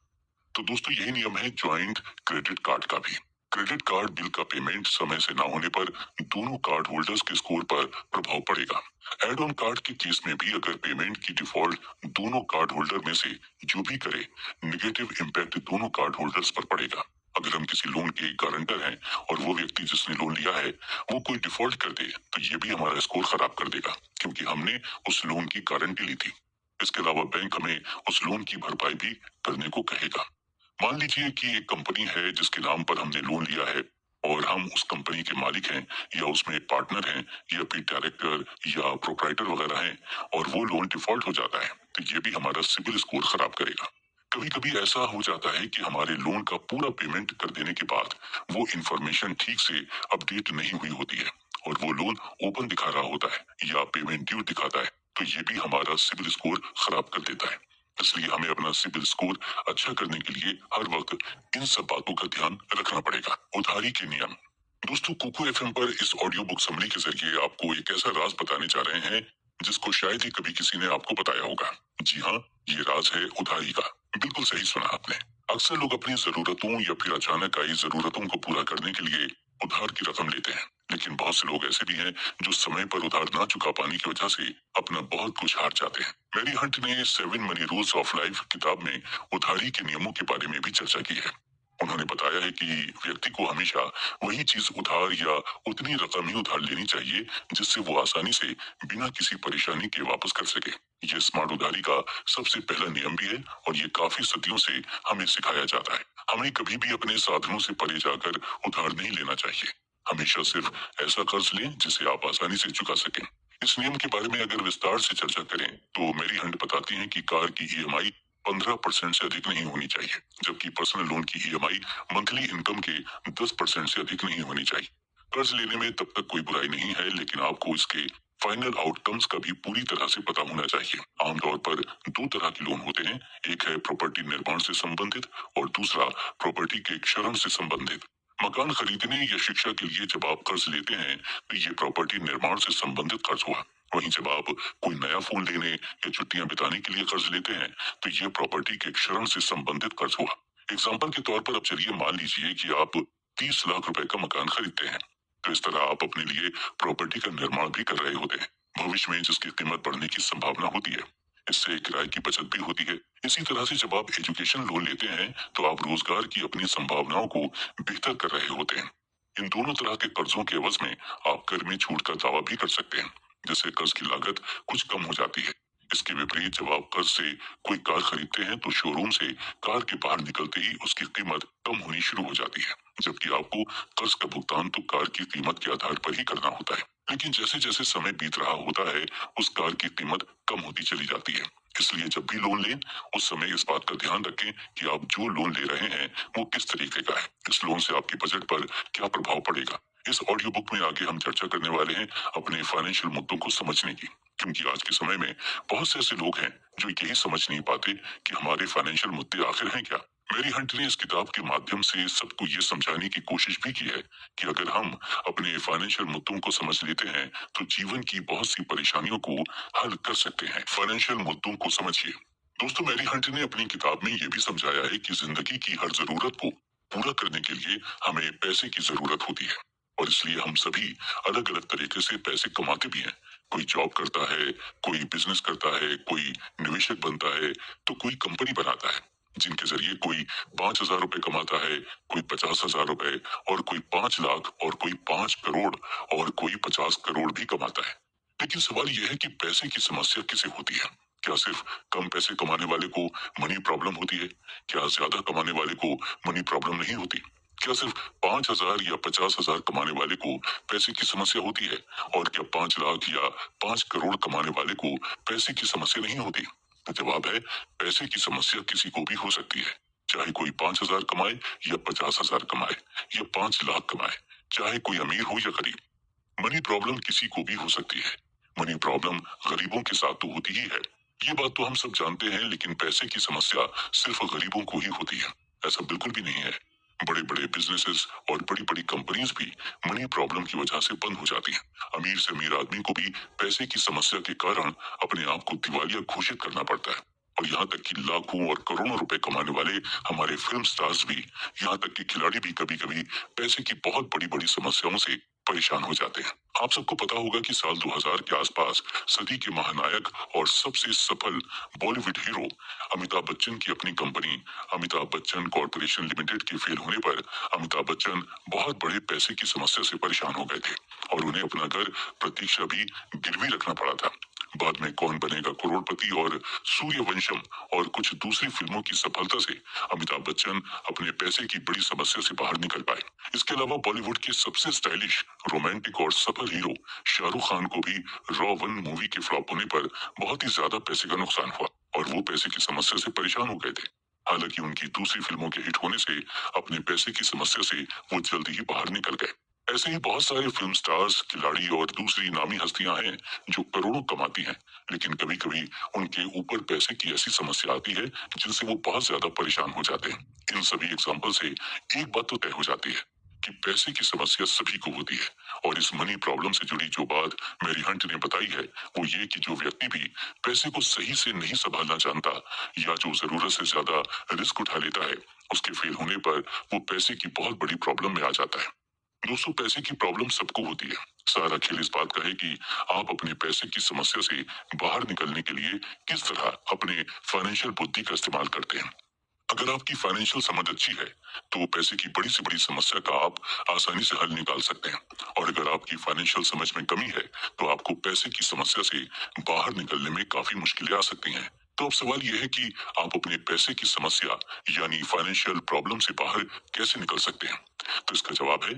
तो दोस्तों यही नियम है ज्वाइंट क्रेडिट कार्ड का भी। क्रेडिट कार्ड बिल का पेमेंट समय से ना होने पर दोनों कार्ड होल्डर्स के स्कोर पर प्रभाव पड़ेगा। एड ऑन कार्ड के केस में भी अगर पेमेंट की डिफॉल्ट दोनों कार्ड होल्डर में से जो भी करे, नेगेटिव इम्पैक्ट दोनों कार्ड होल्डर्स पर पड़ेगा। अगर हम किसी लोन के गारंटर हैं और वो व्यक्ति जिसने लोन लिया है वो कोई डिफॉल्ट कर दे तो ये भी हमारा स्कोर खराब कर देगा, क्योंकि हमने उस लोन की गारंटी ली थी। इसके अलावा बैंक हमें उस लोन की भरपाई भी करने को कहेगा। मान लीजिए कि एक कंपनी है जिसके नाम पर हमने लोन लिया है और हम उस कंपनी के मालिक हैं या उसमें एक पार्टनर हैं या फिर डायरेक्टर या प्रोप्राइटर वगैरह हैं और वो लोन डिफॉल्ट हो जाता है तो ये भी हमारा सिबिल स्कोर खराब करेगा। कभी कभी ऐसा हो जाता है कि हमारे लोन का पूरा पेमेंट कर देने के बाद वो इंफॉर्मेशन ठीक से अपडेट नहीं हुई होती है और वो लोन ओपन दिखा रहा होता है या पेमेंट ड्यू दिखाता है, तो ये भी हमारा सिविल स्कोर खराब कर देता है। इसलिए हमें अपना सिविल स्कोर अच्छा करने के लिए हर वक्त इन सब बातों का ध्यान रखना पड़ेगा। उधारी के नियम। दोस्तों, कुकू एफएम पर इस ऑडियो बुक समरी के जरिए आपको एक ऐसा राज बताने जा रहे हैं जिसको शायद ही कभी किसी ने आपको बताया होगा। जी हाँ, ये राज है उधारी का। बिल्कुल सही सुना आपने। अक्सर लोग अपनी जरूरतों या फिर अचानक आई जरूरतों को पूरा करने के लिए उधार की रकम लेते हैं, लेकिन बहुत से लोग ऐसे भी हैं जो समय पर उधार ना चुका पाने की वजह से अपना बहुत कुछ हार जाते हैं। मैरी हंट ने 7 मनी रूल्स ऑफ लाइफ किताब में उधारी के नियमों के बारे में भी चर्चा की है। उन्होंने बताया है कि व्यक्ति को हमेशा वही चीज उधार या उतनी रकम ही उधार लेनी चाहिए जिससे वो आसानी से बिना किसी परेशानी के वापस कर सके। ये स्मार्ट उधारी का सबसे पहला नियम भी है और ये काफी सदियों से हमें सिखाया जाता है। हमें कभी भी अपने साधनों से परे जाकर उधार नहीं लेना चाहिए। हमेशा सिर्फ ऐसा कर्ज लें जिसे आप आसानी से चुका सकें। इस नियम के बारे में अगर विस्तार से चर्चा करें तो मेरी हंट बताती हैं कि कार की ईएमआई 15% से अधिक नहीं होनी चाहिए, जबकि पर्सनल लोन की ईएमआई मंथली इनकम के 10% से अधिक नहीं होनी चाहिए। कर्ज लेने में तब तक कोई बुराई नहीं है, लेकिन आपको इसके फाइनल आउटकम्स का भी पूरी तरह से पता होना चाहिए। आमतौर पर दो तरह के लोन होते हैं, एक है प्रॉपर्टी निर्माण से संबंधित और दूसरा प्रॉपर्टी के क्षरण से संबंधित। मकान खरीदने या शिक्षा के लिए जब आप कर्ज लेते हैं तो ये प्रॉपर्टी निर्माण से संबंधित कर्ज हुआ। वहीं जब आप कोई नया फोन लेने या छुट्टियां बिताने के लिए कर्ज लेते हैं तो ये प्रॉपर्टी के क्षरण से संबंधित कर्ज हुआ। एग्जाम्पल के तौर पर अब चलिए मान लीजिए कि आप 30 लाख रुपए का मकान खरीदते हैं, तो इस तरह आप अपने लिए प्रॉपर्टी का निर्माण भी कर रहे होते हैं, भविष्य में जिसकी कीमत बढ़ने की संभावना होती है। इससे किराए की बचत भी होती है। इसी तरह से जब आप एजुकेशन लोन लेते हैं तो आप रोजगार की अपनी संभावनाओं को बेहतर कर रहे होते हैं। इन दोनों तरह के कर्जों के एवज में आप कर में छूट का दावा भी कर सकते हैं, जिससे कर्ज की लागत कुछ कम हो जाती है। इसके विपरीत जब आप कर्ज से कोई कार खरीदते हैं तो शोरूम से कार के बाहर निकलते ही उसकी कीमत कम होनी शुरू हो जाती है, जबकि आपको कर्ज का भुगतान तो कार की कीमत के आधार पर ही करना होता है। लेकिन जैसे जैसे समय बीत रहा होता है उस कार की कीमत कम होती चली जाती है। इसलिए जब भी लोन लें उस समय इस बात का ध्यान रखें कि आप जो लोन ले रहे हैं वो किस तरीके का है, इस लोन से आपके बजट पर क्या प्रभाव पड़ेगा। इस ऑडियो बुक में आगे हम चर्चा करने वाले हैं अपने फाइनेंशियल मुद्दों को समझने की, क्योंकि आज के समय में बहुत से ऐसे लोग हैं जो यही समझ नहीं पाते कि हमारे फाइनेंशियल मुद्दे आखिर हैं क्या। मेरी हंट ने इस किताब के माध्यम से सबको ये समझाने की कोशिश भी की है कि अगर हम अपने फाइनेंशियल मुद्दों को समझ लेते हैं तो जीवन की बहुत सी परेशानियों को हल कर सकते हैं। फाइनेंशियल मुद्दों को समझिए। दोस्तों, मेरी हंट ने अपनी किताब में ये भी समझाया है कि जिंदगी की हर जरूरत को पूरा करने के लिए हमें पैसे की जरूरत होती है और इसलिए हम सभी अलग अलग तरीके से पैसे कमाते भी हैं। कोई जॉब करता है, कोई बिजनेस करता है, कोई निवेशक बनता है, तो कोई कंपनी बनाता है जिनके जरिए कोई 5,000 रुपए कमाता है, कोई 50,000 रुपए और कोई 5 लाख और कोई 5 करोड़ और कोई 50 करोड़ भी कमाता है। लेकिन सवाल यह है कि पैसे की समस्या किसे होती है। क्या सिर्फ कम पैसे कमाने वाले को मनी प्रॉब्लम होती है? क्या ज्यादा कमाने वाले को मनी प्रॉब्लम नहीं होती? क्या सिर्फ 5,000 या 50,000 कमाने वाले को पैसे की समस्या होती है और क्या 5 लाख या 5 करोड़ कमाने वाले को पैसे की समस्या नहीं होती? तो जवाब है, पैसे की समस्या किसी को भी हो सकती है, चाहे कोई 5,000 कमाए या 50,000 कमाए या 5 लाख कमाए, चाहे कोई अमीर हो या गरीब। मनी प्रॉब्लम किसी को भी हो सकती है। मनी प्रॉब्लम गरीबों के साथ तो होती ही है, ये बात तो हम सब जानते हैं, लेकिन पैसे की समस्या सिर्फ गरीबों को ही होती है ऐसा बिल्कुल भी नहीं है। बड़े बड़े बिजनेसेस और बड़ी बड़ी कंपनीज भी मनी प्रॉब्लम की वजह से बंद हो जाती हैं। अमीर से अमीर आदमी को भी पैसे की समस्या के कारण अपने आप को दिवालिया घोषित करना पड़ता है और यहाँ तक कि लाखों और करोड़ों रुपए कमाने वाले हमारे फिल्म स्टार्स भी, यहाँ तक कि खिलाड़ी भी कभी कभी पैसे की बहुत बड़ी बड़ी समस्याओं से परेशान हो जाते हैं। आप सबको पता होगा कि साल 2000 के आसपास सदी के महानायक और सबसे सफल बॉलीवुड हीरो अमिताभ बच्चन की अपनी company Amitabh Bachchan corporation limited के फेल होने पर अमिताभ बच्चन बहुत बड़े पैसे की समस्या से परेशान हो गए थे और उन्हें अपना घर प्रतीक्षा भी गिरवी रखना पड़ा था। बाद में कौन बनेगा करोड़पति और सूर्यवंशम और कुछ दूसरी फिल्मों की सफलता से अमिताभ बच्चन अपने पैसे की बड़ी समस्या से बाहर निकल पाए। इसके अलावा बॉलीवुड के सबसे स्टाइलिश, रोमांटिक और सफल हीरो शाहरुख खान को भी रॉ 1 मूवी के फ्लॉप होने पर बहुत ही ज्यादा पैसे का नुकसान हुआ और वो पैसे की समस्या से परेशान हो गए थे। हालांकि उनकी दूसरी फिल्मों के हिट होने से अपने पैसे की समस्या से वो जल्दी ही बाहर निकल गए। ऐसे ही बहुत सारे फिल्म स्टार्स, खिलाड़ी और दूसरी नामी हस्तियां हैं जो करोड़ों कमाती हैं, लेकिन कभी कभी उनके ऊपर पैसे की ऐसी समस्या आती है जिनसे वो बहुत ज्यादा परेशान हो जाते हैं। इन सभी एग्जाम्पल से एक बात तो तय हो जाती है कि पैसे की समस्या सभी को होती है। और इस मनी प्रॉब्लम से जुड़ी जो बात मैरी हंट ने बताई है वो ये कि जो व्यक्ति भी पैसे को सही से नहीं संभालना जानता या जो जरूरत से ज्यादा रिस्क उठा लेता है, उसके फेल होने पर वो पैसे की बहुत बड़ी प्रॉब्लम में आ जाता है। दोस्तों, पैसे की प्रॉब्लम सबको होती है। सारा खेल इस बात का है कि आप अपने पैसे की समस्या से बाहर निकलने के लिए किस तरह अपने फाइनेंशियल बुद्धि का इस्तेमाल करते हैं। अगर आपकी फाइनेंशियल समझ अच्छी है तो पैसे की बड़ी से बड़ी समस्या का आप आसानी से हल निकाल सकते हैं। और अगर आपकी फाइनेंशियल समझ में कमी है तो आपको पैसे की समस्या से बाहर निकलने में काफी मुश्किलें आ सकती हैं। तो अब सवाल यह है कि आप अपने पैसे की समस्या यानी फाइनेंशियल प्रॉब्लम से बाहर कैसे निकल सकते हैं। तो इसका जवाब है,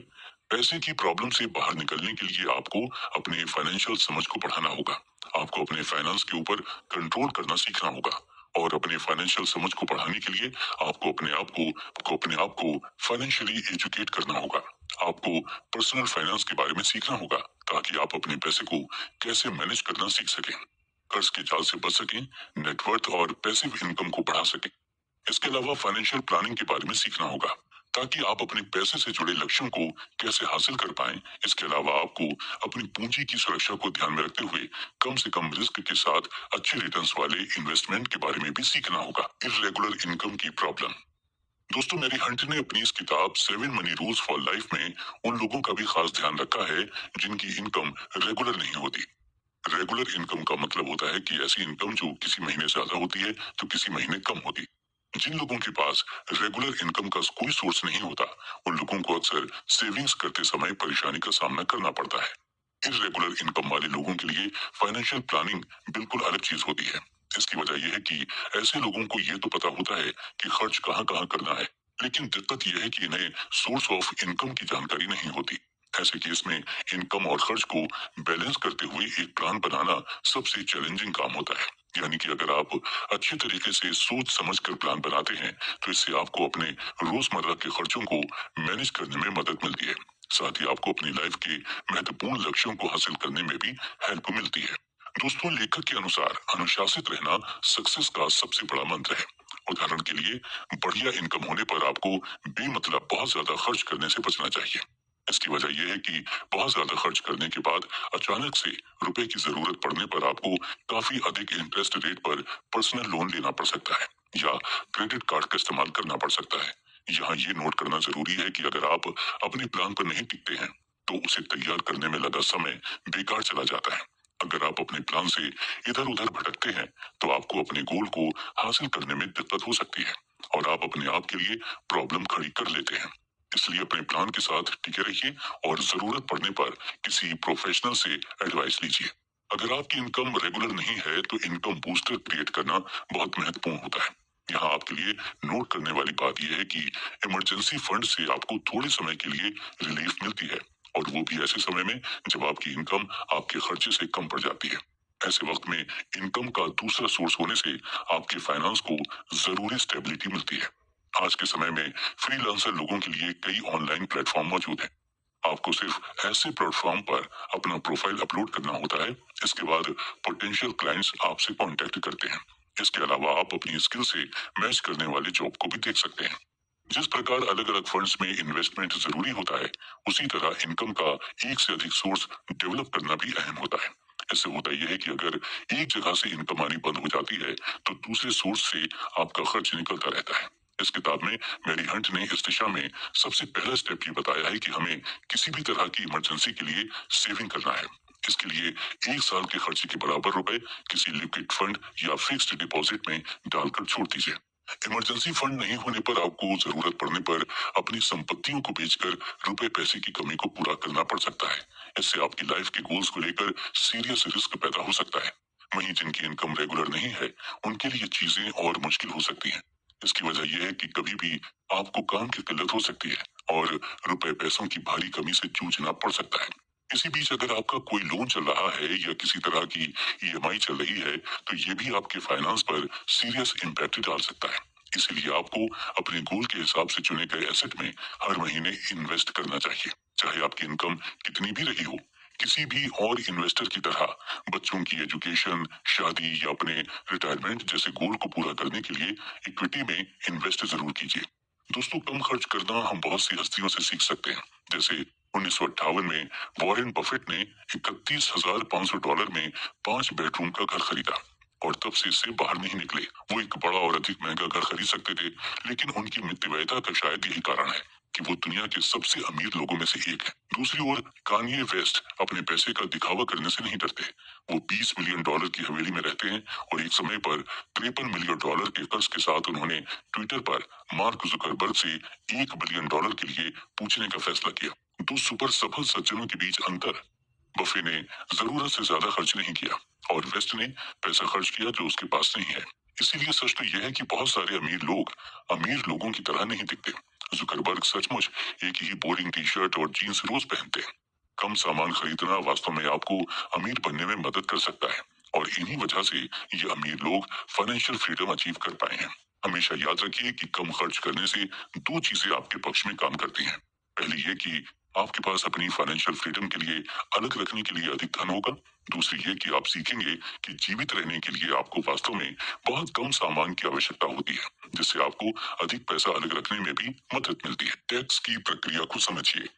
पैसे की प्रॉब्लम से बाहर निकलने के लिए आपको अपने फाइनेंशियल समझ को बढ़ाना होगा। आपको अपने फाइनेंस के ऊपर कंट्रोल करना सीखना होगा। और अपने फाइनेंशियल समझ को बढ़ाने के लिए आपको अपने आप को फाइनेंशियली एजुकेट करना होगा। आपको पर्सनल फाइनेंस के बारे में सीखना होगा ताकि आप अपने पैसे को कैसे मैनेज करना सीख सकें, कर्ज के जाल से बच सकें, नेटवर्थ और पैसिव इनकम को बढ़ा सकें। इसके अलावा फाइनेंशियल प्लानिंग के बारे में सीखना होगा ताकि आप अपने पैसे से जुड़े लक्ष्यों को कैसे हासिल कर पाएं। इसके अलावा आपको अपनी पूंजी की सुरक्षा को ध्यान में रखते हुए कम से कम रिस्क के साथ अच्छे रिटर्न्स वाले इन्वेस्टमेंट के बारे में भी सीखना होगा। इरेगुलर इनकम की प्रॉब्लम। दोस्तों, मेरी हंट ने अपनी इस किताब 7 मनी रूल्स फॉर लाइफ में उन लोगों का भी खास ध्यान रखा है जिनकी इनकम रेगुलर नहीं होती। रेगुलर इनकम का मतलब होता है कि ऐसी इनकम जो किसी महीने ज्यादा होती है तो किसी महीने कम होती। जिन लोगों के पास रेगुलर इनकम का कोई सोर्स नहीं होता, उन लोगों को अक्सर सेविंग्स करते समय परेशानी का सामना करना पड़ता है। इरेगुलर इनकम वाले लोगों के लिए फाइनेंशियल प्लानिंग बिल्कुल अलग चीज होती है। इसकी वजह यह है कि ऐसे लोगों को ये तो पता होता है कि खर्च कहाँ कहाँ करना है, लेकिन दिक्कत यह है कि इन्हें सोर्स ऑफ इनकम की जानकारी नहीं होती। ऐसे केस में इनकम और खर्च को बैलेंस करते हुए एक प्लान बनाना सबसे चैलेंजिंग काम होता है। यानी कि अगर आप अच्छे तरीके से सोच समझ कर प्लान बनाते हैं तो इससे आपको अपने रोजमर्रा के खर्चों को मैनेज करने में मदद मिलती है। साथ ही आपको अपनी लाइफ के महत्वपूर्ण लक्ष्यों को हासिल करने में भी हेल्प मिलती है। दोस्तों, लेखक के अनुसार अनुशासित रहना सक्सेस का सबसे बड़ा मंत्र है। उदाहरण के लिए, बढ़िया इनकम होने पर आपको बेमतलब बहुत ज्यादा खर्च करने से बचना चाहिए। इसकी वजह यह है कि बहुत ज्यादा खर्च करने के बाद अचानक से रुपए की जरूरत पड़ने पर आपको काफी अधिक इंटरेस्ट रेट पर पर्सनल लोन लेना पड़ सकता है या क्रेडिट कार्ड का इस्तेमाल करना पड़ सकता है। यहाँ ये नोट करना जरूरी है कि अगर आप अपने प्लान पर नहीं टिकते हैं तो उसे तैयार करने में लगा समय बेकार चला जाता है। अगर आप अपने प्लान से इधर उधर भटकते हैं तो आपको अपने गोल को हासिल करने में दिक्कत हो सकती है और आप अपने आप के लिए प्रॉब्लम खड़ी कर लेते हैं। इसलिए अपने प्लान के साथ टिके रहिए और जरूरत पड़ने पर किसी प्रोफेशनल से एडवाइस लीजिए। अगर आपकी इनकम रेगुलर नहीं है तो इनकम बूस्टर क्रिएट करना बहुत महत्वपूर्ण होता है। यहाँ आपके लिए नोट करने वाली बात यह है कि इमरजेंसी फंड से आपको थोड़े समय के लिए रिलीफ मिलती है, और वो भी ऐसे समय में जब आपकी इनकम आपके खर्चे से कम पड़ जाती है। ऐसे वक्त में इनकम का दूसरा सोर्स होने से आपके फाइनेंस को जरूरी स्टेबिलिटी मिलती है। आज के समय में फ्रीलांसर लोगों के लिए कई ऑनलाइन प्लेटफॉर्म मौजूद हैं। आपको सिर्फ ऐसे प्लेटफॉर्म पर अपना प्रोफाइल अपलोड करना होता है। इसके बाद पोटेंशियल क्लाइंट्स आपसे कांटेक्ट करते हैं। इसके अलावा आप अपनी स्किल से मैच करने वाले जॉब को भी देख सकते हैं। जिस प्रकार अलग अलग फंड्स में इन्वेस्टमेंट जरूरी होता है, उसी तरह इनकम का एक से अधिक सोर्स डेवलप करना भी अहम होता है। इससे होता यह है कि अगर एक जगह से इनकम आनी बंद हो जाती है तो दूसरे सोर्स से आपका खर्च निकलता रहता है। इस किताब में मेरी हंट ने इस दिशा में सबसे पहला स्टेप ये बताया है कि हमें किसी भी तरह की इमरजेंसी के लिए सेविंग करना है। इसके लिए 1 साल के खर्चे के बराबर रुपए किसी लिक्विड फंड या फिक्स्ड डिपॉजिट में डालकर छोड़ दीजिए। इमरजेंसी फंड नहीं होने पर आपको जरूरत पड़ने पर अपनी संपत्तियों को बेचकर रुपए पैसे की कमी को पूरा करना पड़ सकता है। इससे आपकी लाइफ के गोल्स को लेकर सीरियस रिस्क पैदा हो सकता है। वहीं जिनकी इनकम रेगुलर नहीं है, उनके लिए चीजें और मुश्किल हो सकती हैं। इसकी वजह यह है कि कभी भी आपको काम की किल्लत हो सकती है और रुपए पैसों की भारी कमी से जूझना पड़ सकता है। इसी बीच अगर आपका कोई लोन चल रहा है या किसी तरह की ईएमआई चल रही है तो ये भी आपके फाइनेंस पर सीरियस इम्पैक्ट डाल सकता है। इसीलिए आपको अपने गोल के हिसाब से चुने गए एसेट में हर महीने इन्वेस्ट करना चाहिए, चाहे आपकी इनकम कितनी भी रही हो। किसी भी और इन्वेस्टर की तरह बच्चों की एजुकेशन, शादी या अपने रिटायरमेंट जैसे गोल को पूरा करने के लिए इक्विटी में इन्वेस्ट जरूर कीजिए। दोस्तों, कम खर्च करना हम बहुत सी हस्तियों से सीख सकते हैं। जैसे 1958 में वॉरेन बफेट ने $31,500 में 5 बेडरूम का घर खरीदा और तब से इससे बाहर नहीं निकले। वो एक बड़ा और अधिक महंगा घर खरीद सकते थे, लेकिन उनकी मितव्ययिता का शायद यही कारण है कि वो दुनिया के सबसे अमीर लोगों में से एक है। दूसरी ओर कान्ये वेस्ट अपने पैसे का दिखावा करने से नहीं डरते। वो $20 मिलियन की हवेली में रहते हैं और एक समय पर $53 मिलियन के कर्ज के साथ उन्होंने ट्विटर पर मार्क जुकरबर्ग से $1 बिलियन के लिए पूछने का फैसला किया। दो सुपर सफल सज्जनों के बीच अंतर, बफे ने जरूरत से ज्यादा खर्च नहीं किया और वेस्ट ने पैसा खर्च किया जो उसके पास नहीं है। इसीलिए सच तो यह है कि बहुत सारे अमीर लोग अमीर लोगों की तरह नहीं दिखते। जुकरबर्ग सचमुच एक ही बोरिंग टी शर्ट और जीन्स रोज पहनते हैं। कम सामान खरीदना वास्तव में आपको अमीर बनने में मदद कर सकता है और इन्हीं वजह से ये अमीर लोग फाइनेंशियल फ्रीडम अचीव कर पाए हैं। हमेशा याद रखिए कि कम खर्च करने से दो चीजें आपके पक्ष में काम करती हैं। पहली ये कि आपके पास अपनी फाइनेंशियल फ्रीडम के लिए अलग रखने के लिए अधिक धन होगा। दूसरी ये कि आप सीखेंगे कि जीवित रहने के लिए आपको वास्तव में बहुत कम सामान की आवश्यकता होती है, जिससे आपको अधिक पैसा अलग रखने में भी मदद मिलती है। टैक्स की प्रक्रिया को समझिए।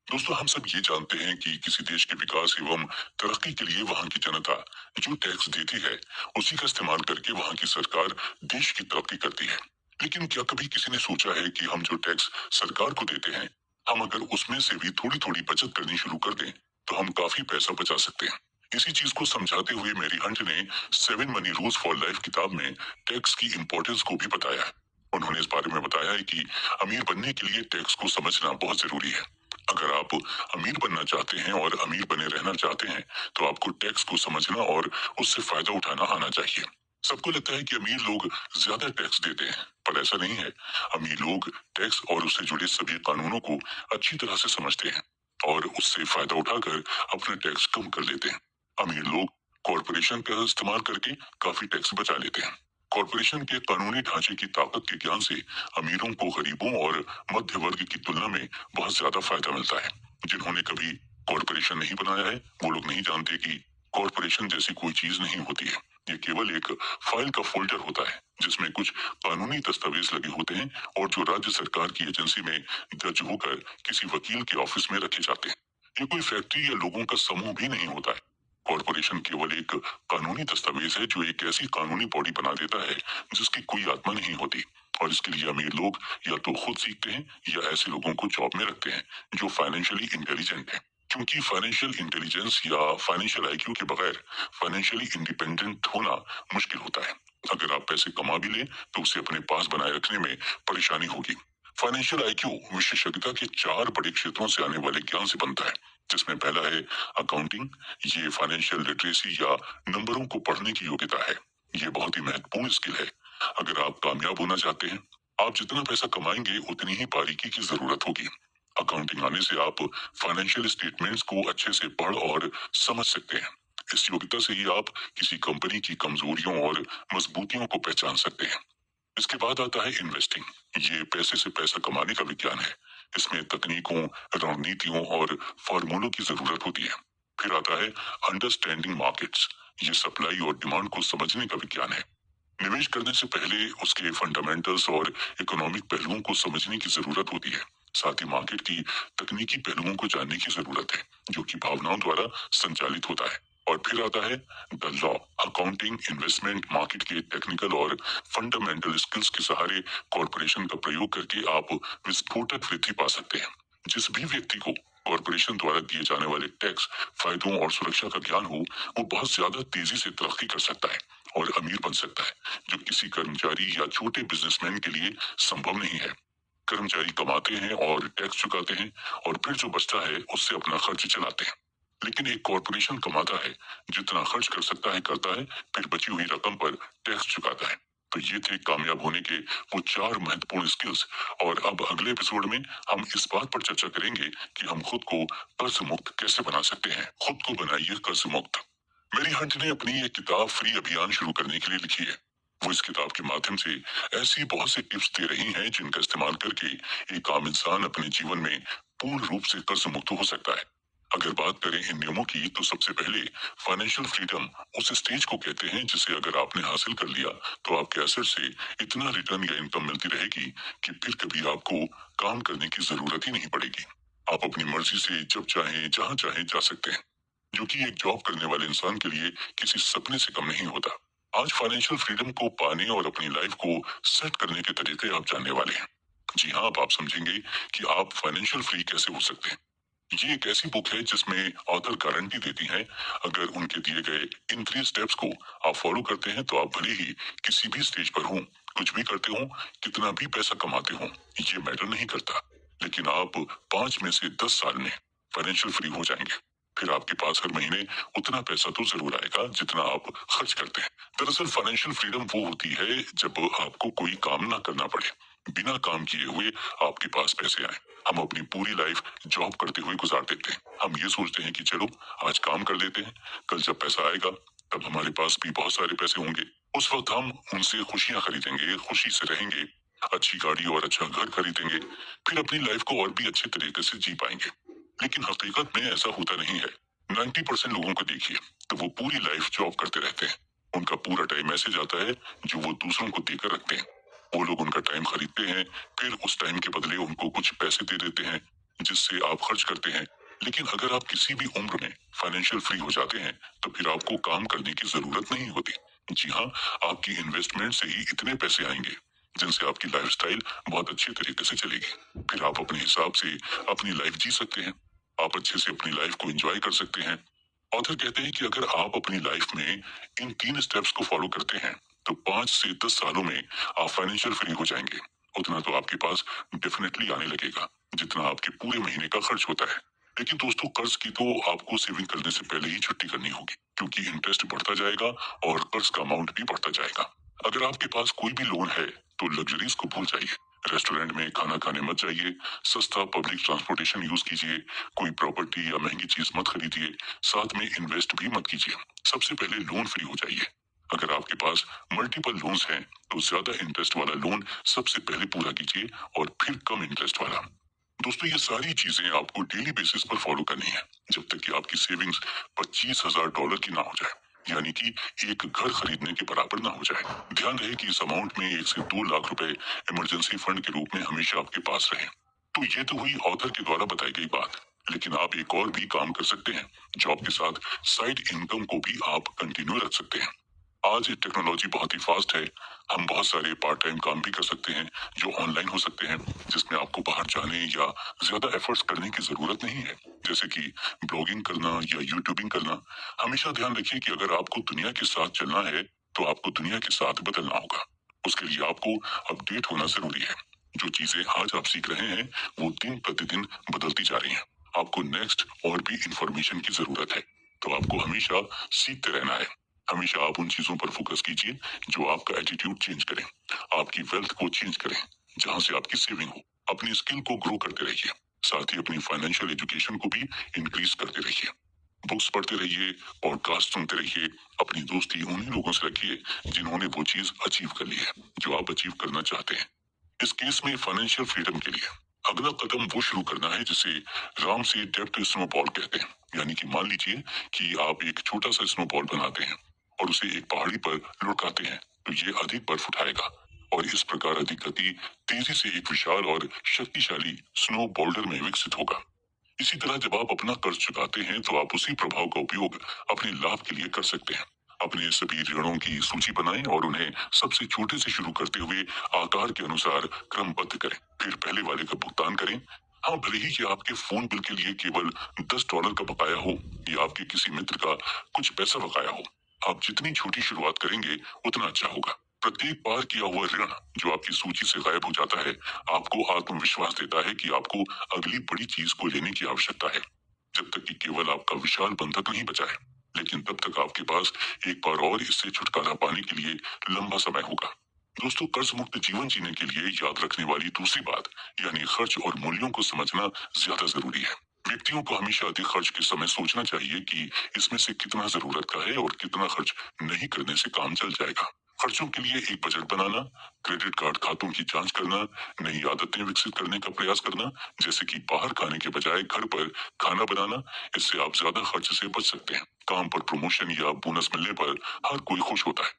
दोस्तों, हम सब ये जानते हैं कि किसी देश के विकास एवं तरक्की के लिए वहाँ की जनता जो टैक्स देती है, उसी का इस्तेमाल करके वहाँ की सरकार देश की तरक्की करती है। लेकिन क्या कभी किसी ने सोचा है कि हम जो टैक्स सरकार को देते हैं, हम अगर उसमें से भी थोड़ी थोड़ी बचत करनी शुरू कर दें, तो हम काफी पैसा बचा सकते हैं। इसी चीज को समझाते हुए मेरी हंट ने 7 मनी रूल्स फॉर लाइफ किताब में टैक्स की इम्पोर्टेंस को भी बताया है। उन्होंने इस बारे में बताया है कि अमीर बनने के लिए टैक्स को समझना बहुत जरूरी है। अगर आप अमीर बनना चाहते हैं और अमीर बने रहना चाहते हैं, तो आपको टैक्स को समझना और उससे फायदा उठाना आना चाहिए। सबको लगता है कि अमीर लोग ज्यादा टैक्स देते हैं, पर ऐसा नहीं है। अमीर लोग टैक्स और उससे जुड़े सभी कानूनों को अच्छी तरह से समझते हैं और उससे फायदा उठाकर अपना टैक्स कम कर लेते हैं। अमीर लोग कॉरपोरेशन का इस्तेमाल करके काफी टैक्स बचा लेते हैं। कॉरपोरेशन के कानूनी ढांचे की ताकत के ज्ञान से अमीरों को गरीबों और मध्य वर्ग की तुलना में बहुत ज्यादा फायदा मिलता है। जिन्होंने कभी कॉरपोरेशन नहीं बनाया है, वो लोग नहीं जानते कि कॉरपोरेशन जैसी कोई चीज नहीं होती है। ये केवल एक फाइल का फोल्डर होता है जिसमें कुछ कानूनी दस्तावेज लगे होते हैं और जो राज्य सरकार की एजेंसी में दर्ज होकर किसी वकील के ऑफिस में रखे जाते हैं। ये कोई फैक्ट्री या लोगों का समूह भी नहीं होता है। कॉरपोरेशन केवल एक कानूनी दस्तावेज है जो एक ऐसी कानूनी बॉडी बना देता है जिसकी कोई आत्मा नहीं होती। और इसके लिए अमीर लोग या तो खुद सीखते हैं या ऐसे लोगों को जॉब में रखते हैं जो फाइनेंशियली इंटेलिजेंट हैं। क्योंकि फाइनेंशियल इंटेलिजेंस या फाइनेंशियल आईक्यू के बगैर फाइनेंशियली इंडिपेंडेंट होना मुश्किल होता है। अगर आप पैसे कमा भी लें तो उसे अपने पास बनाए रखने में परेशानी होगी। फाइनेंशियल आईक्यू विशेषज्ञता के 4 बड़े क्षेत्रों से आने वाले ज्ञान से बनता है, जिसमें पहला है अकाउंटिंग। ये फाइनेंशियल लिटरेसी या नंबरों को पढ़ने की योग्यता है। ये बहुत ही महत्वपूर्ण स्किल है। अगर आप कामयाब होना चाहते हैं, आप जितना पैसा कमाएंगे उतनी ही बारीकी की जरूरत होगी। अकाउंटिंग आने से आप फाइनेंशियल स्टेटमेंट्स को अच्छे से पढ़ और समझ सकते हैं। इस योग्यता से ही आप किसी कंपनी की कमजोरियों और मजबूतियों को पहचान सकते हैं। इसके बाद आता है इन्वेस्टिंग। ये पैसे से पैसा कमाने का विज्ञान है। इसमें तकनीकों, रणनीतियों और फॉर्मूलों की जरूरत होती है। फिर आता है अंडरस्टैंडिंग मार्केट्स। ये सप्लाई और डिमांड को समझने का विज्ञान है। निवेश करने से पहले उसके फंडामेंटल्स और इकोनॉमिक पहलुओं को समझने की जरूरत होती है। साथ ही मार्केट की तकनीकी पहलुओं को जानने की जरूरत है, जो कि भावनाओं द्वारा संचालित होता है। और फिर आता है the law. Accounting, investment, market के टेक्निकल और फंडामेंटल स्किल्स के सहारे कॉरपोरेशन का प्रयोग करके आप विस्फोटक वृद्धि पा सकते हैं। जिस भी व्यक्ति को कॉरपोरेशन द्वारा दिए जाने वाले टैक्स, फायदों और सुरक्षा का ज्ञान हो, वो बहुत ज्यादा तेजी से तरक्की कर सकता है और अमीर बन सकता है, जो किसी कर्मचारी या छोटे बिजनेसमैन के लिए संभव नहीं है। कर्मचारी कमाते हैं और टैक्स चुकाते हैं और फिर जो बचता है उससे अपना खर्च चलाते हैं। लेकिन एक कॉरपोरेशन कमाता है, जितना खर्च कर सकता है करता है, फिर बची हुई रकम पर टैक्स चुकाता है। तो ये थे कामयाब होने के वो 4 महत्वपूर्ण स्किल्स। और अब अगले एपिसोड में हम इस बात पर चर्चा करेंगे कि हम खुद को कर्ज मुक्त कैसे बना सकते हैं। खुद को बनाइए कर्ज मुक्त। मेरी हंट ने अपनी ये किताब फ्री अभियान शुरू करने के लिए लिखी है। वो इस किताब के माध्यम से ऐसी बहुत सी टिप्स दे रही हैं जिनका इस्तेमाल करके एक आम इंसान अपने जीवन में पूर्ण रूप से कर्ज मुक्त हो सकता है। अगर बात करें इन नियमों की तो सबसे पहले फाइनेंशियल फ्रीडम उस स्टेज को कहते हैं जिसे अगर आपने हासिल कर लिया तो आपके एसेट से इतना रिटर्न या इनकम मिलती रहेगी कि फिर कभी आपको काम करने की जरूरत ही नहीं पड़ेगी। आप अपनी मर्जी से जब चाहें जहां चाहें जा सकते हैं, जो कि एक जॉब करने वाले इंसान के लिए किसी सपने से कम नहीं होता। आज फाइनेंशियल फ्रीडम को पाने और अपनी लाइफ को सेट करने के तरीके आप जानने वाले हैं। जी हाँ, अब आप समझेंगे कि आप फाइनेंशियल फ्री कैसे हो सकते हैं। ये एक ऐसी बुक है जिसमें ऑथर गारंटी देती हैं अगर उनके दिए गए इन 3 स्टेप्स को आप फॉलो करते हैं तो आप भले ही किसी भी स्टेज पर हों, कुछ भी करते हो, कितना भी पैसा कमाते हो, ये मैटर नहीं करता। लेकिन आप 5 में से 10 साल में फाइनेंशियल फ्री हो जाएंगे। फिर आपके पास हर महीने उतना पैसा तो जरूर आएगा जितना आप खर्च करते हैं। दरअसल फाइनेंशियल फ्रीडम वो होती है जब आपको कोई काम ना करना पड़े, बिना काम किए हुए आपके पास पैसे आए। हम अपनी पूरी लाइफ जॉब करते हुए गुजार देते हैं। हम ये सोचते हैं कि चलो आज काम कर लेते हैं, कल जब पैसा आएगा तब हमारे पास भी बहुत सारे पैसे होंगे, उस वक्त हम उनसे खुशियां खरीदेंगे, खुशी से रहेंगे, अच्छी गाड़ी और अच्छा घर खरीदेंगे, फिर अपनी लाइफ को और भी अच्छे तरीके से जी पाएंगे। लेकिन हकीकत में ऐसा होता नहीं है। 90% लोगों को देखिए तो वो पूरी लाइफ जॉब करते रहते हैं। उनका पूरा टाइम ऐसे जाता है जो वो दूसरों को देकर रखते हैं। वो लोग उनका टाइम खरीदते हैं, फिर उस टाइम के बदले उनको कुछ पैसे दे देते हैं जिससे आप खर्च करते हैं। लेकिन अगर आप किसी भी उम्र में फाइनेंशियल फ्री हो जाते हैं तो फिर आपको काम करने की जरूरत नहीं होती। जी हाँ, आपकी इन्वेस्टमेंट से ही इतने पैसे आएंगे जिनसे आपकी लाइफस्टाइल बहुत अच्छे तरीके से चलेगी। फिर आप अपने हिसाब से अपनी लाइफ जी सकते हैं। आप अच्छे से अपनी लाइफ को एंजॉय कर सकते हैं। ऑथर कहते हैं कि अगर आप अपनी लाइफ में इन 3 स्टेप्स को फॉलो करते हैं तो 5 से 10 सालों में आप फाइनेंशियल फ्री हो जाएंगे। उतना तो आपके पास डेफिनेटली आने लगेगा जितना आपके पूरे महीने का खर्च होता है। लेकिन दोस्तों, कर्ज की तो आपको सेविंग करने से पहले ही छुट्टी करनी होगी, क्योंकि इंटरेस्ट बढ़ता जाएगा और कर्ज का अमाउंट भी बढ़ता जाएगा। अगर आपके पास कोई भी लोन है तो लग्जरीज को भूल जाइए। रेस्टोरेंट में खाना खाने मत जाइए, सस्ता पब्लिक ट्रांसपोर्टेशन यूज कीजिए, कोई प्रॉपर्टी या महंगी चीज मत खरीदिए, साथ में इन्वेस्ट भी मत कीजिए। सबसे पहले लोन फ्री हो जाइए। अगर आपके पास मल्टीपल लोन्स हैं तो ज्यादा इंटरेस्ट वाला लोन सबसे पहले पूरा कीजिए और फिर कम इंटरेस्ट वाला। दोस्तों, ये सारी चीजें आपको डेली बेसिस पर फॉलो करनी है जब तक कि आपकी सेविंग्स $25,000 की ना हो जाए, यानी कि एक घर खरीदने के बराबर ना हो जाए। ध्यान रहे कि इस अमाउंट में 1 से 2 लाख रुपए इमरजेंसी फंड के रूप में हमेशा आपके पास रहे। तो ये तो हुई ऑथर के द्वारा बताई गई बात, लेकिन आप एक और भी काम कर सकते हैं। जॉब के साथ साइड इनकम को भी आप कंटिन्यू रख सकते हैं। आज टेक्नोलॉजी बहुत ही फास्ट है। हम बहुत सारे पार्ट टाइम काम भी कर सकते हैं जो ऑनलाइन हो सकते हैं, जिसमें आपको बाहर जाने या ज्यादा एफर्ट्स करने की जरूरत नहीं है, जैसे कि ब्लॉगिंग करना या यूट्यूबिंग करना। हमेशा ध्यान रखिए कि अगर आपको दुनिया के साथ चलना है तो आपको दुनिया के साथ बदलना होगा। उसके लिए आपको अपडेट होना जरूरी है। जो चीजें आज आप सीख रहे हैं वो दिन प्रतिदिन बदलती जा रही हैं। आपको नेक्स्ट और भी इंफॉर्मेशन की जरूरत है, तो आपको हमेशा सीखते रहना है। हमेशा आप उन चीजों पर फोकस कीजिए जो आपका एटीट्यूड चेंज करें, आपकी वेल्थ को चेंज करें, जहां से आपकी सेविंग हो। अपनी स्किल को ग्रो करते रहिए, साथ ही अपनी फाइनेंशियल एजुकेशन को भी इंक्रीज करते रहिए। बुक्स पढ़ते रहिए, पॉडकास्ट सुनते रहिए, अपनी दोस्ती उन्हीं लोगों से रखिए जिन्होंने वो चीज अचीव कर ली है जो आप अचीव करना चाहते हैं। इस केस में फाइनेंशियल फ्रीडम के लिए अगला कदम वो शुरू करना है जिसे राम से डेप्थ स्नोबॉल कहते हैं। यानी कि मान लीजिए कि आप एक छोटा सा स्नोबॉल बनाते हैं और उसे एक पहाड़ी पर लुढ़काते हैं तो ये अधिक बर्फ उठाएगा और इस प्रकार अधिक गति तेजी से एक विशाल और शक्तिशाली स्नो बोल्डर में विकसित होगा। इसी तरह जब आप अपना कर्ज चुकाते हैं तो आप उसी प्रभाव का उपयोग अपने लाभ के लिए कर सकते हैं। अपने सभी ऋणों की सूची बनाएं और उन्हें सबसे छोटे से शुरू करते हुए आकार के अनुसार क्रमबद्ध करें। फिर पहले वाले का भुगतान करें। हाँ, भले ही कि आपके फोन बिल के लिए केवल $10 का बकाया हो या आपके किसी मित्र का कुछ पैसा बकाया हो, आप जितनी छोटी शुरुआत करेंगे उतना अच्छा होगा। प्रत्येक पार किया हुआ ऋण जो आपकी सूची से गायब हो जाता है आपको आत्मविश्वास देता है कि आपको अगली बड़ी चीज को लेने की आवश्यकता है, जब तक कि केवल आपका विशाल बंधक नहीं बचा है। लेकिन तब तक आपके पास एक बार और इससे छुटकारा पाने के लिए लंबा समय होगा। दोस्तों, कर्ज मुक्त जीवन जीने के लिए याद रखने वाली दूसरी बात यानी खर्च और मूल्यों को समझना ज्यादा जरूरी है। व्यक्तियों को हमेशा अधिक खर्च के समय सोचना चाहिए कि इसमें से कितना जरूरत का है और कितना खर्च नहीं करने से काम चल जाएगा। खर्चों के लिए एक बजट बनाना, क्रेडिट कार्ड खातों की जांच करना, नई आदतें विकसित करने का प्रयास करना, जैसे कि बाहर खाने के बजाय घर पर खाना बनाना। इससे आप ज्यादा खर्च से बच सकते हैं। काम पर प्रमोशन या बोनस मिलने पर हर कोई खुश होता है।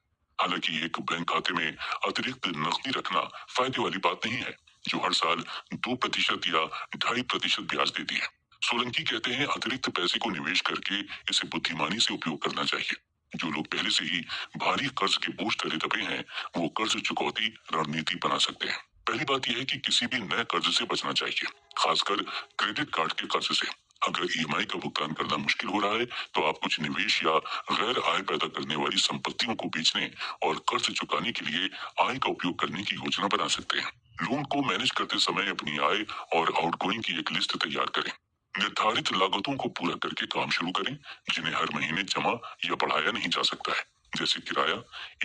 हालांकि एक बैंक खाते में अतिरिक्त नकदी रखना फायदे वाली बात नहीं है, जो हर साल 2% या 2.5% ब्याज देती है। सोलंकी कहते हैं, अतिरिक्त पैसे को निवेश करके इसे बुद्धिमानी से उपयोग करना चाहिए। जो लोग पहले से ही भारी कर्ज के बोझ तले दबे हैं, वो कर्ज चुकौती रणनीति बना सकते हैं। पहली बात यह है कि किसी भी नए कर्ज से बचना चाहिए, खासकर क्रेडिट कार्ड के कर्ज से। अगर ईएमआई का भुगतान करना मुश्किल हो रहा है, तो आप कुछ निवेश या गैर आय पैदा करने वाली संपत्तियों को बेचने और कर्ज चुकाने के लिए आय का उपयोग करने की योजना बना सकते हैं। लोन को मैनेज करते समय अपनी आय और आउटगोइंग की एक लिस्ट तैयार करें। निर्धारित लागतों को पूरा करके काम शुरू करें, जिन्हें हर महीने जमा या बढ़ाया नहीं जा सकता है, जैसे किराया,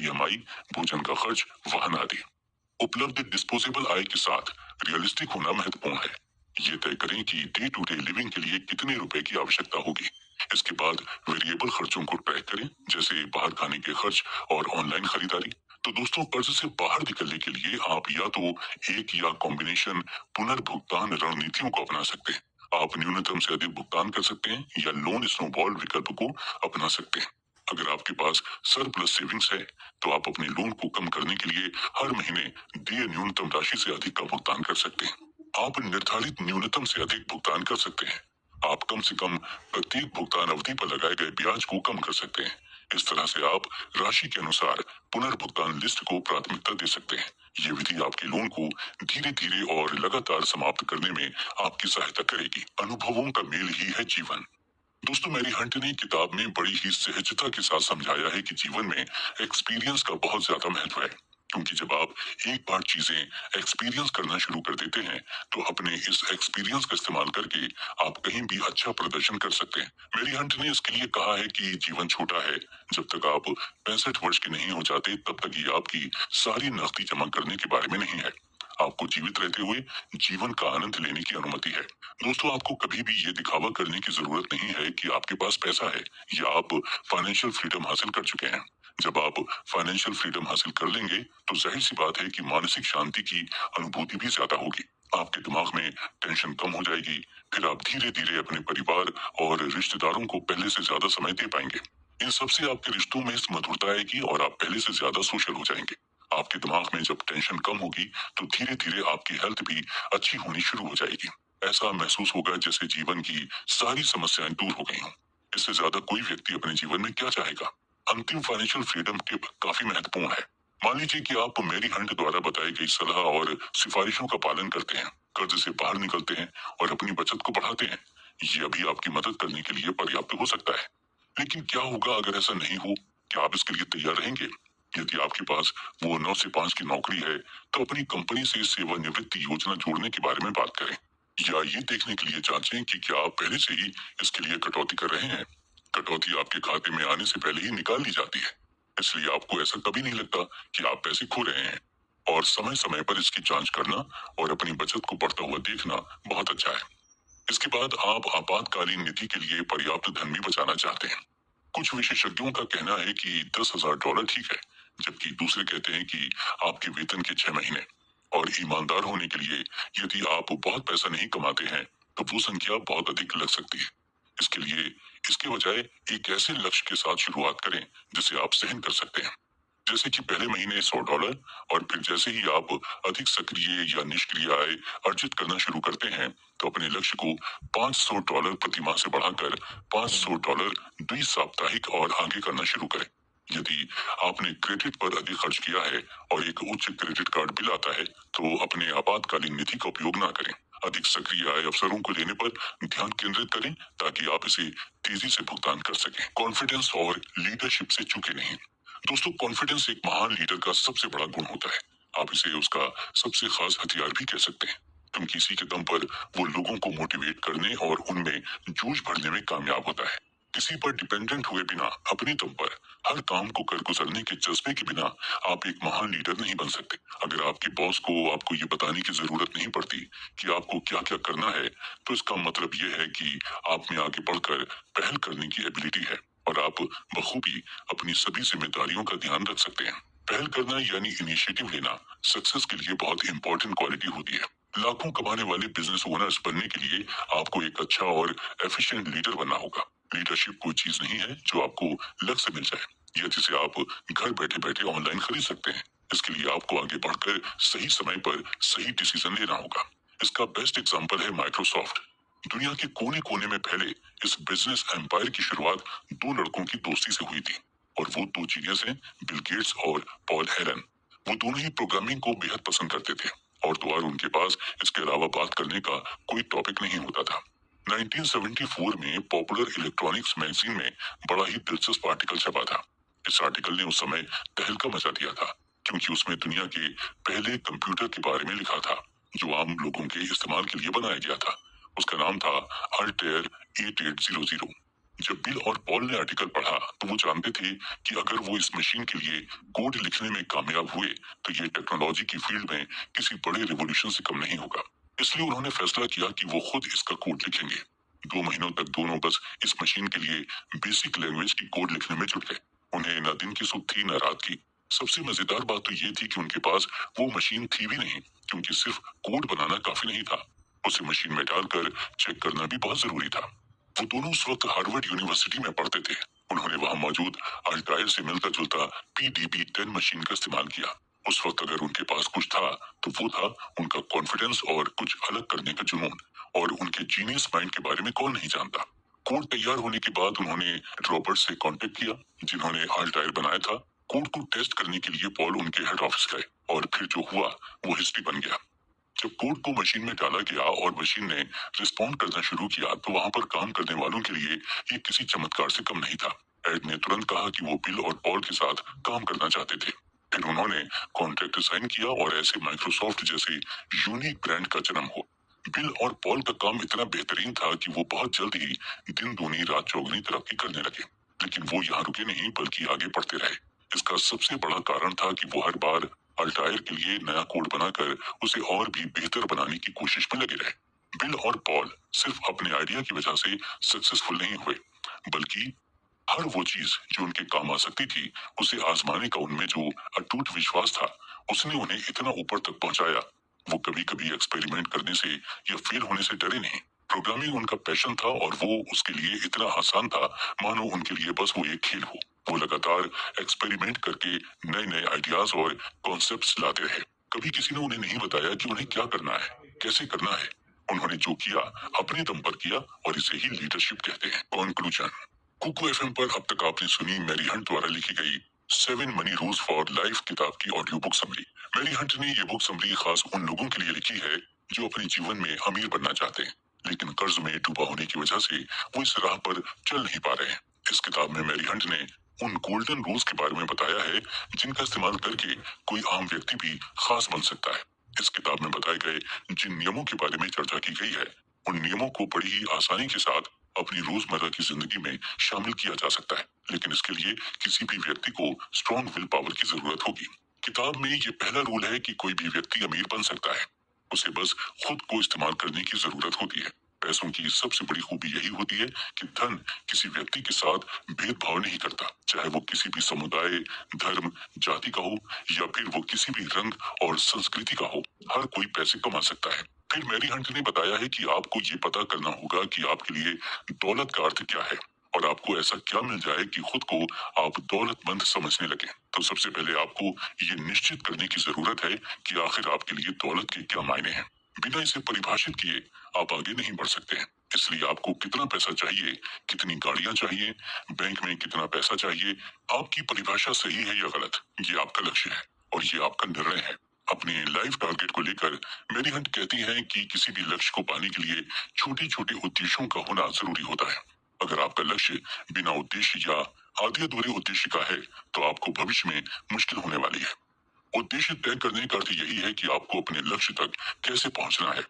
ईएमआई, भोजन का खर्च, वाहन आदि। उपलब्ध डिस्पोजेबल आय के साथ रियलिस्टिक होना महत्वपूर्ण है। ये तय करें कि डे टू डे लिविंग के लिए कितने रुपए की आवश्यकता होगी। इसके बाद वेरिएबल खर्चों को ट्रैक करें, जैसे बाहर खाने के खर्च और ऑनलाइन खरीदारी। तो दोस्तों, कर्ज से बाहर निकलने के लिए आप या तो एक या कॉम्बिनेशन पुनर्भुगतान रणनीतियों को अपना सकते हैं। आप न्यूनतम से अधिक भुगतान कर सकते हैं या लोन स्नोबॉल विकल्प को अपना सकते हैं। अगर आपके पास सरप्लस सेविंग्स है, तो आप अपने लोन को कम करने के लिए हर महीने देय न्यूनतम राशि से अधिक का भुगतान कर सकते हैं। आप निर्धारित न्यूनतम से अधिक भुगतान कर सकते हैं। आप कम से कम प्रत्येक भुगतान अवधि पर लगाए गए ब्याज को कम कर सकते हैं। इस तरह से आप राशि के अनुसार पुनर्भुगतान लिस्ट को प्राथमिकता दे सकते हैं। ये विधि आपके लोन को धीरे धीरे और लगातार समाप्त करने में आपकी सहायता करेगी। अनुभवों का मेल ही है जीवन। दोस्तों, मैरी हंट ने किताब में बड़ी ही सहजता के साथ समझाया है कि जीवन में एक्सपीरियंस का बहुत ज्यादा महत्व है, क्योंकि जब आप एक बार चीजें एक्सपीरियंस करना शुरू कर देते हैं, तो अपने इस एक्सपीरियंस का इस्तेमाल करके आप कहीं भी अच्छा प्रदर्शन कर सकते हैं। मैरी हंट ने इसके लिए कहा है कि जीवन छोटा है। जब तक आप 65 वर्ष के नहीं हो जाते, तब तक ये आपकी सारी नकदी जमा करने के बारे में नहीं है। आपको जीवित रहते हुए जीवन का आनंद लेने की अनुमति है। दोस्तों, आपको कभी भी ये दिखावा करने की जरूरत नहीं है कि आपके पास पैसा है या आप फाइनेंशियल फ्रीडम हासिल कर चुके हैं। जब आप फाइनेंशियल फ्रीडम हासिल कर लेंगे, तो जाहिर सी बात है कि मानसिक शांति की अनुभूति भी ज्यादा होगी। आपके दिमाग में टेंशन कम हो जाएगी। फिर आप धीरे धीरे अपने परिवार और रिश्तेदारों को पहले से ज्यादा समय दे पाएंगे। इन सबसे आपके रिश्तों में मधुरता आएगी और आप पहले से ज्यादा सोशल हो जाएंगे। आपके दिमाग में जब टेंशन कम होगी, तो धीरे धीरे आपकी हेल्थ भी अच्छी होनी शुरू हो जाएगी। ऐसा महसूस होगा जैसे जीवन की सारी समस्याएं दूर हो गई हों। इससे ज्यादा कोई व्यक्ति अपने जीवन में क्या चाहेगा। अंतिम फाइनेंशियल फ्रीडम टिप काफी महत्वपूर्ण है। मान लीजिए कि आप मेरी हंट द्वारा बताई गई सलाह और सिफारिशों का पालन करते हैं, कर्ज से बाहर निकलते हैं और अपनी बचत को बढ़ाते हैं। ये अभी आपकी मदद करने के लिए पर्याप्त हो सकता है। लेकिन क्या होगा अगर ऐसा नहीं हो? क्या आप इसके लिए तैयार रहेंगे? यदि आपके पास वो 9 से 5 की नौकरी है, तो अपनी कंपनी से सेवानिवृत्ति योजना जोड़ने के बारे में बात करें, या ये देखने के लिए जांचें कि क्या आप पहले से ही इसके लिए कटौती कर रहे हैं। कटौती आपके खाते में आने से पहले ही निकाल ली जाती है, इसलिए आपको ऐसा कभी नहीं लगता कि आप पैसे खो रहे हैं। और समय समय पर इसकी जांच करना और अपनी बचत को बढ़ता हुआ देखना बहुत अच्छा है। इसके बाद आप आपातकालीन निधि के लिए पर्याप्त धन भी बचाना चाहते हैं। कुछ विशेषज्ञों का कहना है कि $10,000 ठीक है, जबकि दूसरे कहते हैं कि आपके वेतन के 6 महीने। और ईमानदार होने के लिए, यदि आप बहुत पैसा नहीं कमाते हैं, तो वो संख्या बहुत अधिक लग सकती है। इसके लिए इसके बजाय एक ऐसे लक्ष्य के साथ शुरुआत करें जिसे आप सहन कर सकते हैं। जैसे कि पहले महीने $100, और फिर जैसे ही आप अधिक सक्रिय या निष्क्रिय आय अर्जित करना शुरू करते हैं, तो अपने लक्ष्य को $500 प्रति माह से बढ़ाकर $500 द्वि-साप्ताहिक और आगे करना शुरू करें। यदि आपने क्रेडिट पर अधिक खर्च किया है और एक उच्च क्रेडिट कार्ड बिल आता है, तो अपने आपातकालीन निधि का उपयोग ना करें। अधिक सक्रिय आय अवसरों को लेने पर ध्यान केंद्रित करें, ताकि आप इसे तेजी से भुगतान कर सकें। कॉन्फिडेंस और लीडरशिप से चूके नहीं। दोस्तों, कॉन्फिडेंस एक महान लीडर का सबसे बड़ा गुण होता है। आप इसे उसका सबसे खास हथियार भी कह सकते हैं, क्योंकि इसी के दम पर वो लोगों को मोटिवेट करने और उनमें जोश भरने में कामयाब होता है। किसी पर डिपेंडेंट हुए बिना अपने दम पर हर काम को कर गुजरने के जज्बे के बिना आप एक महान लीडर नहीं बन सकते। अगर आपके बॉस को आपको ये बताने की जरूरत नहीं पड़ती कि आपको क्या क्या करना है, तो इसका मतलब ये है कि आप में आगे बढ़कर पहल करने की एबिलिटी है और आप बखूबी अपनी सभी जिम्मेदारियों का ध्यान रख सकते हैं। पहल करना यानी इनिशिएटिव लेना सक्सेस के लिए बहुत इंपॉर्टेंट क्वालिटी होती है। लाखों कमाने वाले बिजनेस ओनर्स बनने के लिए आपको एक अच्छा और एफिशिएंट लीडर बनना होगा। लीडरशिप कोई चीज नहीं है जो आपको लग से मिल जाए या जिसे आप घर बैठे बैठे ऑनलाइन खरीद सकते हैं। इसके लिए आपको आगे बढ़कर सही समय पर सही डिसीजन लेना होगा। इसका बेस्ट एग्जाम्पल है माइक्रोसॉफ्ट। दुनिया के कोने कोने में फैले इस बिजनेस एम्पायर की शुरुआत दो लड़कों की दोस्ती से हुई थी और वो दो जीनियस हैं, बिल गेट्स और पॉल एलन। वो दोनों ही प्रोग्रामिंग को बेहद पसंद करते थे और तो और उनके पास इसके अलावा बात करने का कोई टॉपिक नहीं होता था। 1974 में पॉपुलर इलेक्ट्रॉनिक्स मैगजीन में बड़ा ही दिलचस्प आर्टिकल छपा था। इस आर्टिकल ने उस समय तहलका मचा दिया था क्योंकि उसमें दुनिया के पहले कंप्यूटर के बारे में लिखा था जो आम लोगों के इस्तेमाल के लिए बनाया गया था। उसका नाम था अल्टेयर 8800। जब बिल और पॉल ने आर्टिकल पढ़ा तो वो जानते थे कि अगर वो इस मशीन के लिए कोड लिखने में कामयाब हुए तो ये टेक्नोलॉजी की फील्ड में किसी बड़े रिवॉल्यूशन से कम नहीं होगा। इसलिए उन्होंने फैसला किया कि वो खुद इसका कोड लिखेंगे। 2 महीनों तक दोनों बस इस मशीन के लिए बेसिक लैंग्वेज की कोड लिखने में जुट गए। उन्हें न दिन की सुध थी न रात की। सबसे मजेदार बात तो ये थी कि उनके पास वो मशीन थी भी नहीं, क्योंकि सिर्फ कोड बनाना काफी नहीं था, उसे मशीन में डालकर चेक करना भी बहुत जरूरी था। वो दोनों उस वक्त हार्वर्ड यूनिवर्सिटी में पढ़ते थे। उन्होंने वहां मौजूद अल्टायर से मिलता जुलता PDB-10 मशीन का इस्तेमाल किया। उस वक्त अगर उनके पास कुछ था तो वो था उनका कॉन्फिडेंस और कुछ अलग करने का जुनून। और उनके जीनियस माइंड के बारे में कौन नहीं जानता। कोड तैयार होने के बाद उन्होंने रॉबर्ट से कांटेक्ट किया जिन्होंने अल्टायर बनाया था। कोड को टेस्ट करने के लिए पॉल उनके हेड ऑफिस गए और फिर जो हुआ वो हिस्ट्री बन गया। जब कोड को मशीन में डाला गया और मशीन ने रिस्पॉन्ड करना शुरू किया तो वहां पर काम करने वालों के लिए ये किसी चमत्कार से कम नहीं था। एड ने तुरंत कहा कि वो बिल और पॉल के साथ काम करना चाहते थे। फिर उन्होंने कॉन्ट्रैक्ट साइन किया और ऐसे माइक्रोसॉफ्ट जैसे यूनिक ब्रांड का जन्म हुआ। बिल और पॉल का काम इतना बेहतरीन था कि वो बहुत जल्द ही दिन दूनी रात चौगुनी तरक्की करने लगे। लेकिन वो यहाँ रुके नहीं बल्कि आगे बढ़ते रहे। इसका सबसे बड़ा कारण था कि वो हर बार अल्टायर के लिए नया कोड बनाकर उसे और भी बेहतर बनाने की कोशिश में लगे रहे। बिल और पॉल सिर्फ अपने आइडिया की वजह से सक्सेसफुल नहीं हुए, बल्कि हर वो चीज जो उनके काम आ सकती थी उसे आजमाने का उनमें जो अटूट विश्वास था उसने उन्हें इतना ऊपर तक पहुंचाया। वो कभी कभी एक्सपेरिमेंट करने से या फेल होने से डरे नहीं। प्रोग्रामिंग उनका पैशन था और वो उसके लिए इतना आसान था मानो उनके लिए बस वो एक खेल हो। वो लगातार एक्सपेरिमेंट करके नए नए आइडियाज और कॉन्सेप्ट्स लाते रहे। कभी किसी ने उन्हें नहीं बताया कि उन्हें क्या करना है, कैसे करना है। उन्होंने जो किया अपने दम पर किया और इसे ही लीडरशिप कहते हैं। कंक्लूजन। कुकू FM पर अब तक आपने सुनी मैरी हंट द्वारा लिखी गई 7 मनी रूल्स फॉर लाइफ किताब की audio book summary. Mary Hunt ने ये बुक समरी खास उन लोगों के लिए लिखी है जो अपने जीवन में अमीर बनना चाहते हैं लेकिन कर्ज में डूबा होने की वजह से वो इस राह पर चल नहीं पा रहे हैं। इस किताब में मैरी हंट ने उन गोल्डन रूल्स के बारे में बताया है जिनका इस्तेमाल करके कोई आम व्यक्ति भी खास बन सकता है। इस किताब में बताए गए जिन नियमों के बारे में चर्चा की गई है उन नियमों को बड़ी ही आसानी के साथ अपनी रोजमर्रा की जिंदगी में शामिल किया जा सकता है, लेकिन इसके लिए किसी भी व्यक्ति को स्ट्रॉन्ग विल पावर की जरूरत होगी। किताब में ये पहला रूल है कि कोई भी व्यक्ति अमीर बन सकता है, उसे बस खुद को इस्तेमाल करने की जरूरत होती है। पैसों की सबसे बड़ी खूबी यही होती है कि धन किसी व्यक्ति के साथ भेदभाव नहीं करता, चाहे वो किसी भी समुदाय, धर्म, जाति का हो या फिर वो किसी भी रंग और संस्कृति का हो। हर कोई पैसे कमा सकता है। फिर मैरी हंट ने बताया है कि आपको ये पता करना होगा कि आपके लिए दौलत का अर्थ क्या है और आपको ऐसा क्या मिल जाए कि खुद को आप दौलतमंद समझने लगे। तो सबसे पहले आपको ये निश्चित करने की जरूरत है कि आखिर आपके लिए दौलत के क्या मायने हैं। बिना इसे परिभाषित किए आप आगे नहीं बढ़ सकते हैं। इसलिए आपको कितना पैसा चाहिए, कितनी गाड़ियां चाहिए, बैंक में कितना पैसा चाहिए, आपकी परिभाषा सही है या गलत, ये आपका लक्ष्य है और ये आपका निर्णय है। अपने लाइफ टारगेट को लेकर मैरी हंट कहती हैं कि किसी भी लक्ष्य को पाने के लिए छोटे छोटे उद्देश्यों का होना जरूरी होता है। अगर आपका लक्ष्य बिना उद्देश्य या आधे अधूरे उद्देश्य का है तो आपको भविष्य में मुश्किल होने वाली है। उद्देश्य तय करने का अर्थ यही है कि आपको अपने लक्ष्य तक कैसे पहुंचना है,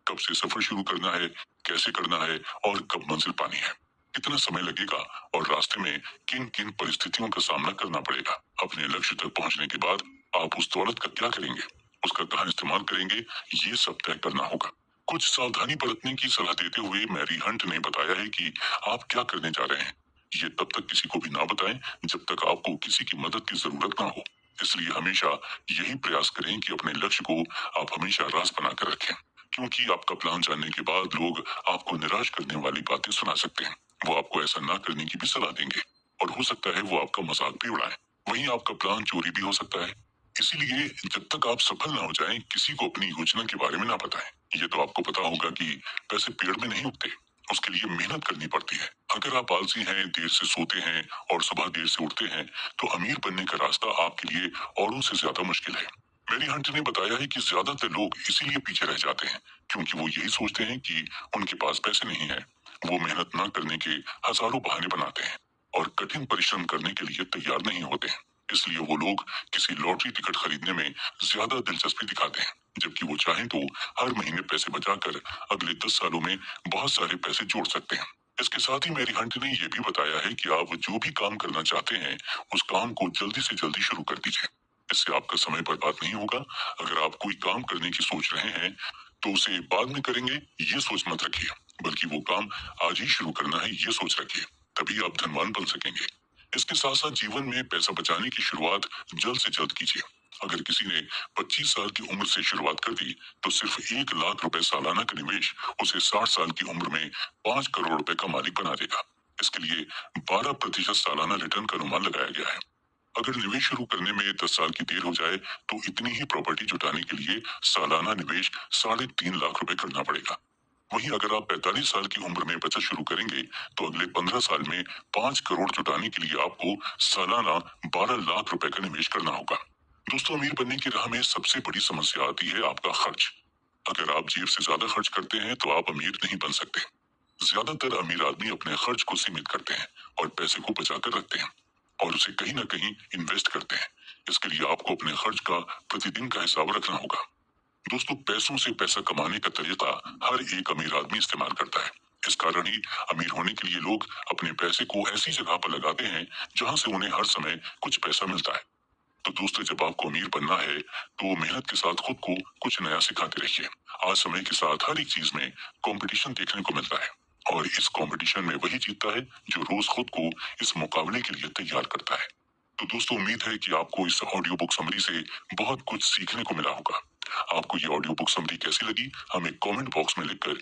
कब से सफर शुरू करना है, कैसे करना है और कब मंजिल पानी है, कितना समय लगेगा और रास्ते में किन किन परिस्थितियों का सामना करना पड़ेगा। अपने लक्ष्य तक पहुंचने के बाद आप उस दौलत का क्या करेंगे, उसका कहाँ इस्तेमाल करेंगे, ये सब तय करना होगा। कुछ सावधानी बरतने की सलाह देते हुए मैरी हंट ने बताया है कि आप क्या करने जा रहे हैं ये तब तक किसी को भी ना बताएं जब तक आपको किसी की मदद की जरूरत ना हो। इसलिए हमेशा यही प्रयास करें कि अपने लक्ष्य को आप हमेशा राज बनाकर रखें, क्योंकि आपका प्लान जानने के बाद लोग आपको निराश करने वाली बातें सुना सकते हैं। वो आपको ऐसा ना करने की भी सलाह देंगे और हो सकता है वो आपका मजाक भी उड़ाएं। वहीं आपका प्लान चोरी भी हो सकता है। इसीलिए जब तक आप सफल ना हो जाएं, किसी को अपनी योजना के बारे में ना बताएं। ये तो आपको पता होगा कि पैसे पेड़ में नहीं उगते, उसके लिए मेहनत करनी पड़ती है। अगर आप आलसी हैं, देर से सोते हैं और सुबह देर से उठते हैं, तो अमीर बनने का रास्ता आपके लिए औरों से ज्यादा मुश्किल है। मेरी हंट ने बताया है कि ज्यादातर लोग इसीलिए पीछे रह जाते हैं, क्योंकि वो यही सोचते हैं कि उनके पास पैसे नहीं है। वो मेहनत न करने के हजारों बहाने बनाते हैं और कठिन परिश्रम करने के लिए तैयार नहीं होते हैं। इसलिए वो लोग किसी लॉटरी टिकट खरीदने में ज्यादा दिलचस्पी दिखाते हैं, जबकि वो चाहें तो हर महीने पैसे बचाकर अगले 10 सालों में बहुत सारे पैसे जोड़ सकते हैं। इसके साथ ही मेरी हंट ने यह भी बताया है कि आप जो भी काम करना चाहते हैं, उस काम को जल्दी से जल्दी शुरू कर दीजिए। इससे आपका समय बर्बाद नहीं होगा। अगर आप कोई काम करने की सोच रहे हैं, तो उसे बाद में करेंगे ये सोच मत रखिए, बल्कि वो काम आज ही शुरू करना है ये सोच रखिए। तभी आप धनवान बन सकेंगे। इसके साथ साथ जीवन में पैसा बचाने की शुरुआत जल्द से जल्द कीजिए। अगर किसी ने 25 साल की उम्र से शुरुआत कर दी, तो सिर्फ 1 लाख रुपए सालाना का निवेश उसे 60 साल की उम्र में 5 करोड़ रुपए का मालिक बना देगा। इसके लिए 12% सालाना रिटर्न का अनुमान लगाया गया है। अगर निवेश शुरू करने में 10 साल की देर हो जाए, तो इतनी ही प्रॉपर्टी जुटाने के लिए सालाना निवेश 3.5 लाख रुपए करना पड़ेगा। वहीं अगर आप 45 साल की उम्र में बचत शुरू करेंगे, तो अगले 15 साल में 5 करोड़ जुटाने के लिए आपको सालाना 12 लाख रुपए का निवेश करना होगा। दोस्तों, अमीर बनने की राह में सबसे बड़ी समस्या आती है आपका खर्च। अगर आप जेब से ज्यादा खर्च करते हैं, तो आप अमीर नहीं बन सकते। ज्यादातर अमीर आदमी अपने खर्च को सीमित करते हैं और पैसे को बचाकर रखते हैं और उसे कहीं ना कहीं इन्वेस्ट करते हैं। इसके लिए आपको अपने खर्च का प्रतिदिन का हिसाब रखना होगा। दोस्तों, पैसों से पैसा कमाने का तरीका हर एक अमीर आदमी इस्तेमाल करता है। इस कारण ही अमीर होने के लिए लोग अपने पैसे को ऐसी जगह पर लगाते हैं जहां से उन्हें हर समय कुछ पैसा मिलता है। तो दोस्तों, जब आपको अमीर बनना है, तो मेहनत के साथ खुद को कुछ नया सिखाते रहिए। आज समय के साथ हर एक चीज में कंपटीशन देखने को मिलता है और इस कंपटीशन में वही जीतता है जो रोज खुद को इस मुकाबले के लिए तैयार करता है। तो दोस्तों, उम्मीद है कि आपको इस ऑडियो बुक समरी से बहुत कुछ सीखने को मिला होगा। आपको ये ऑडियो बुक समरी कैसी लगी, हमें कमेंट बॉक्स में लिखकर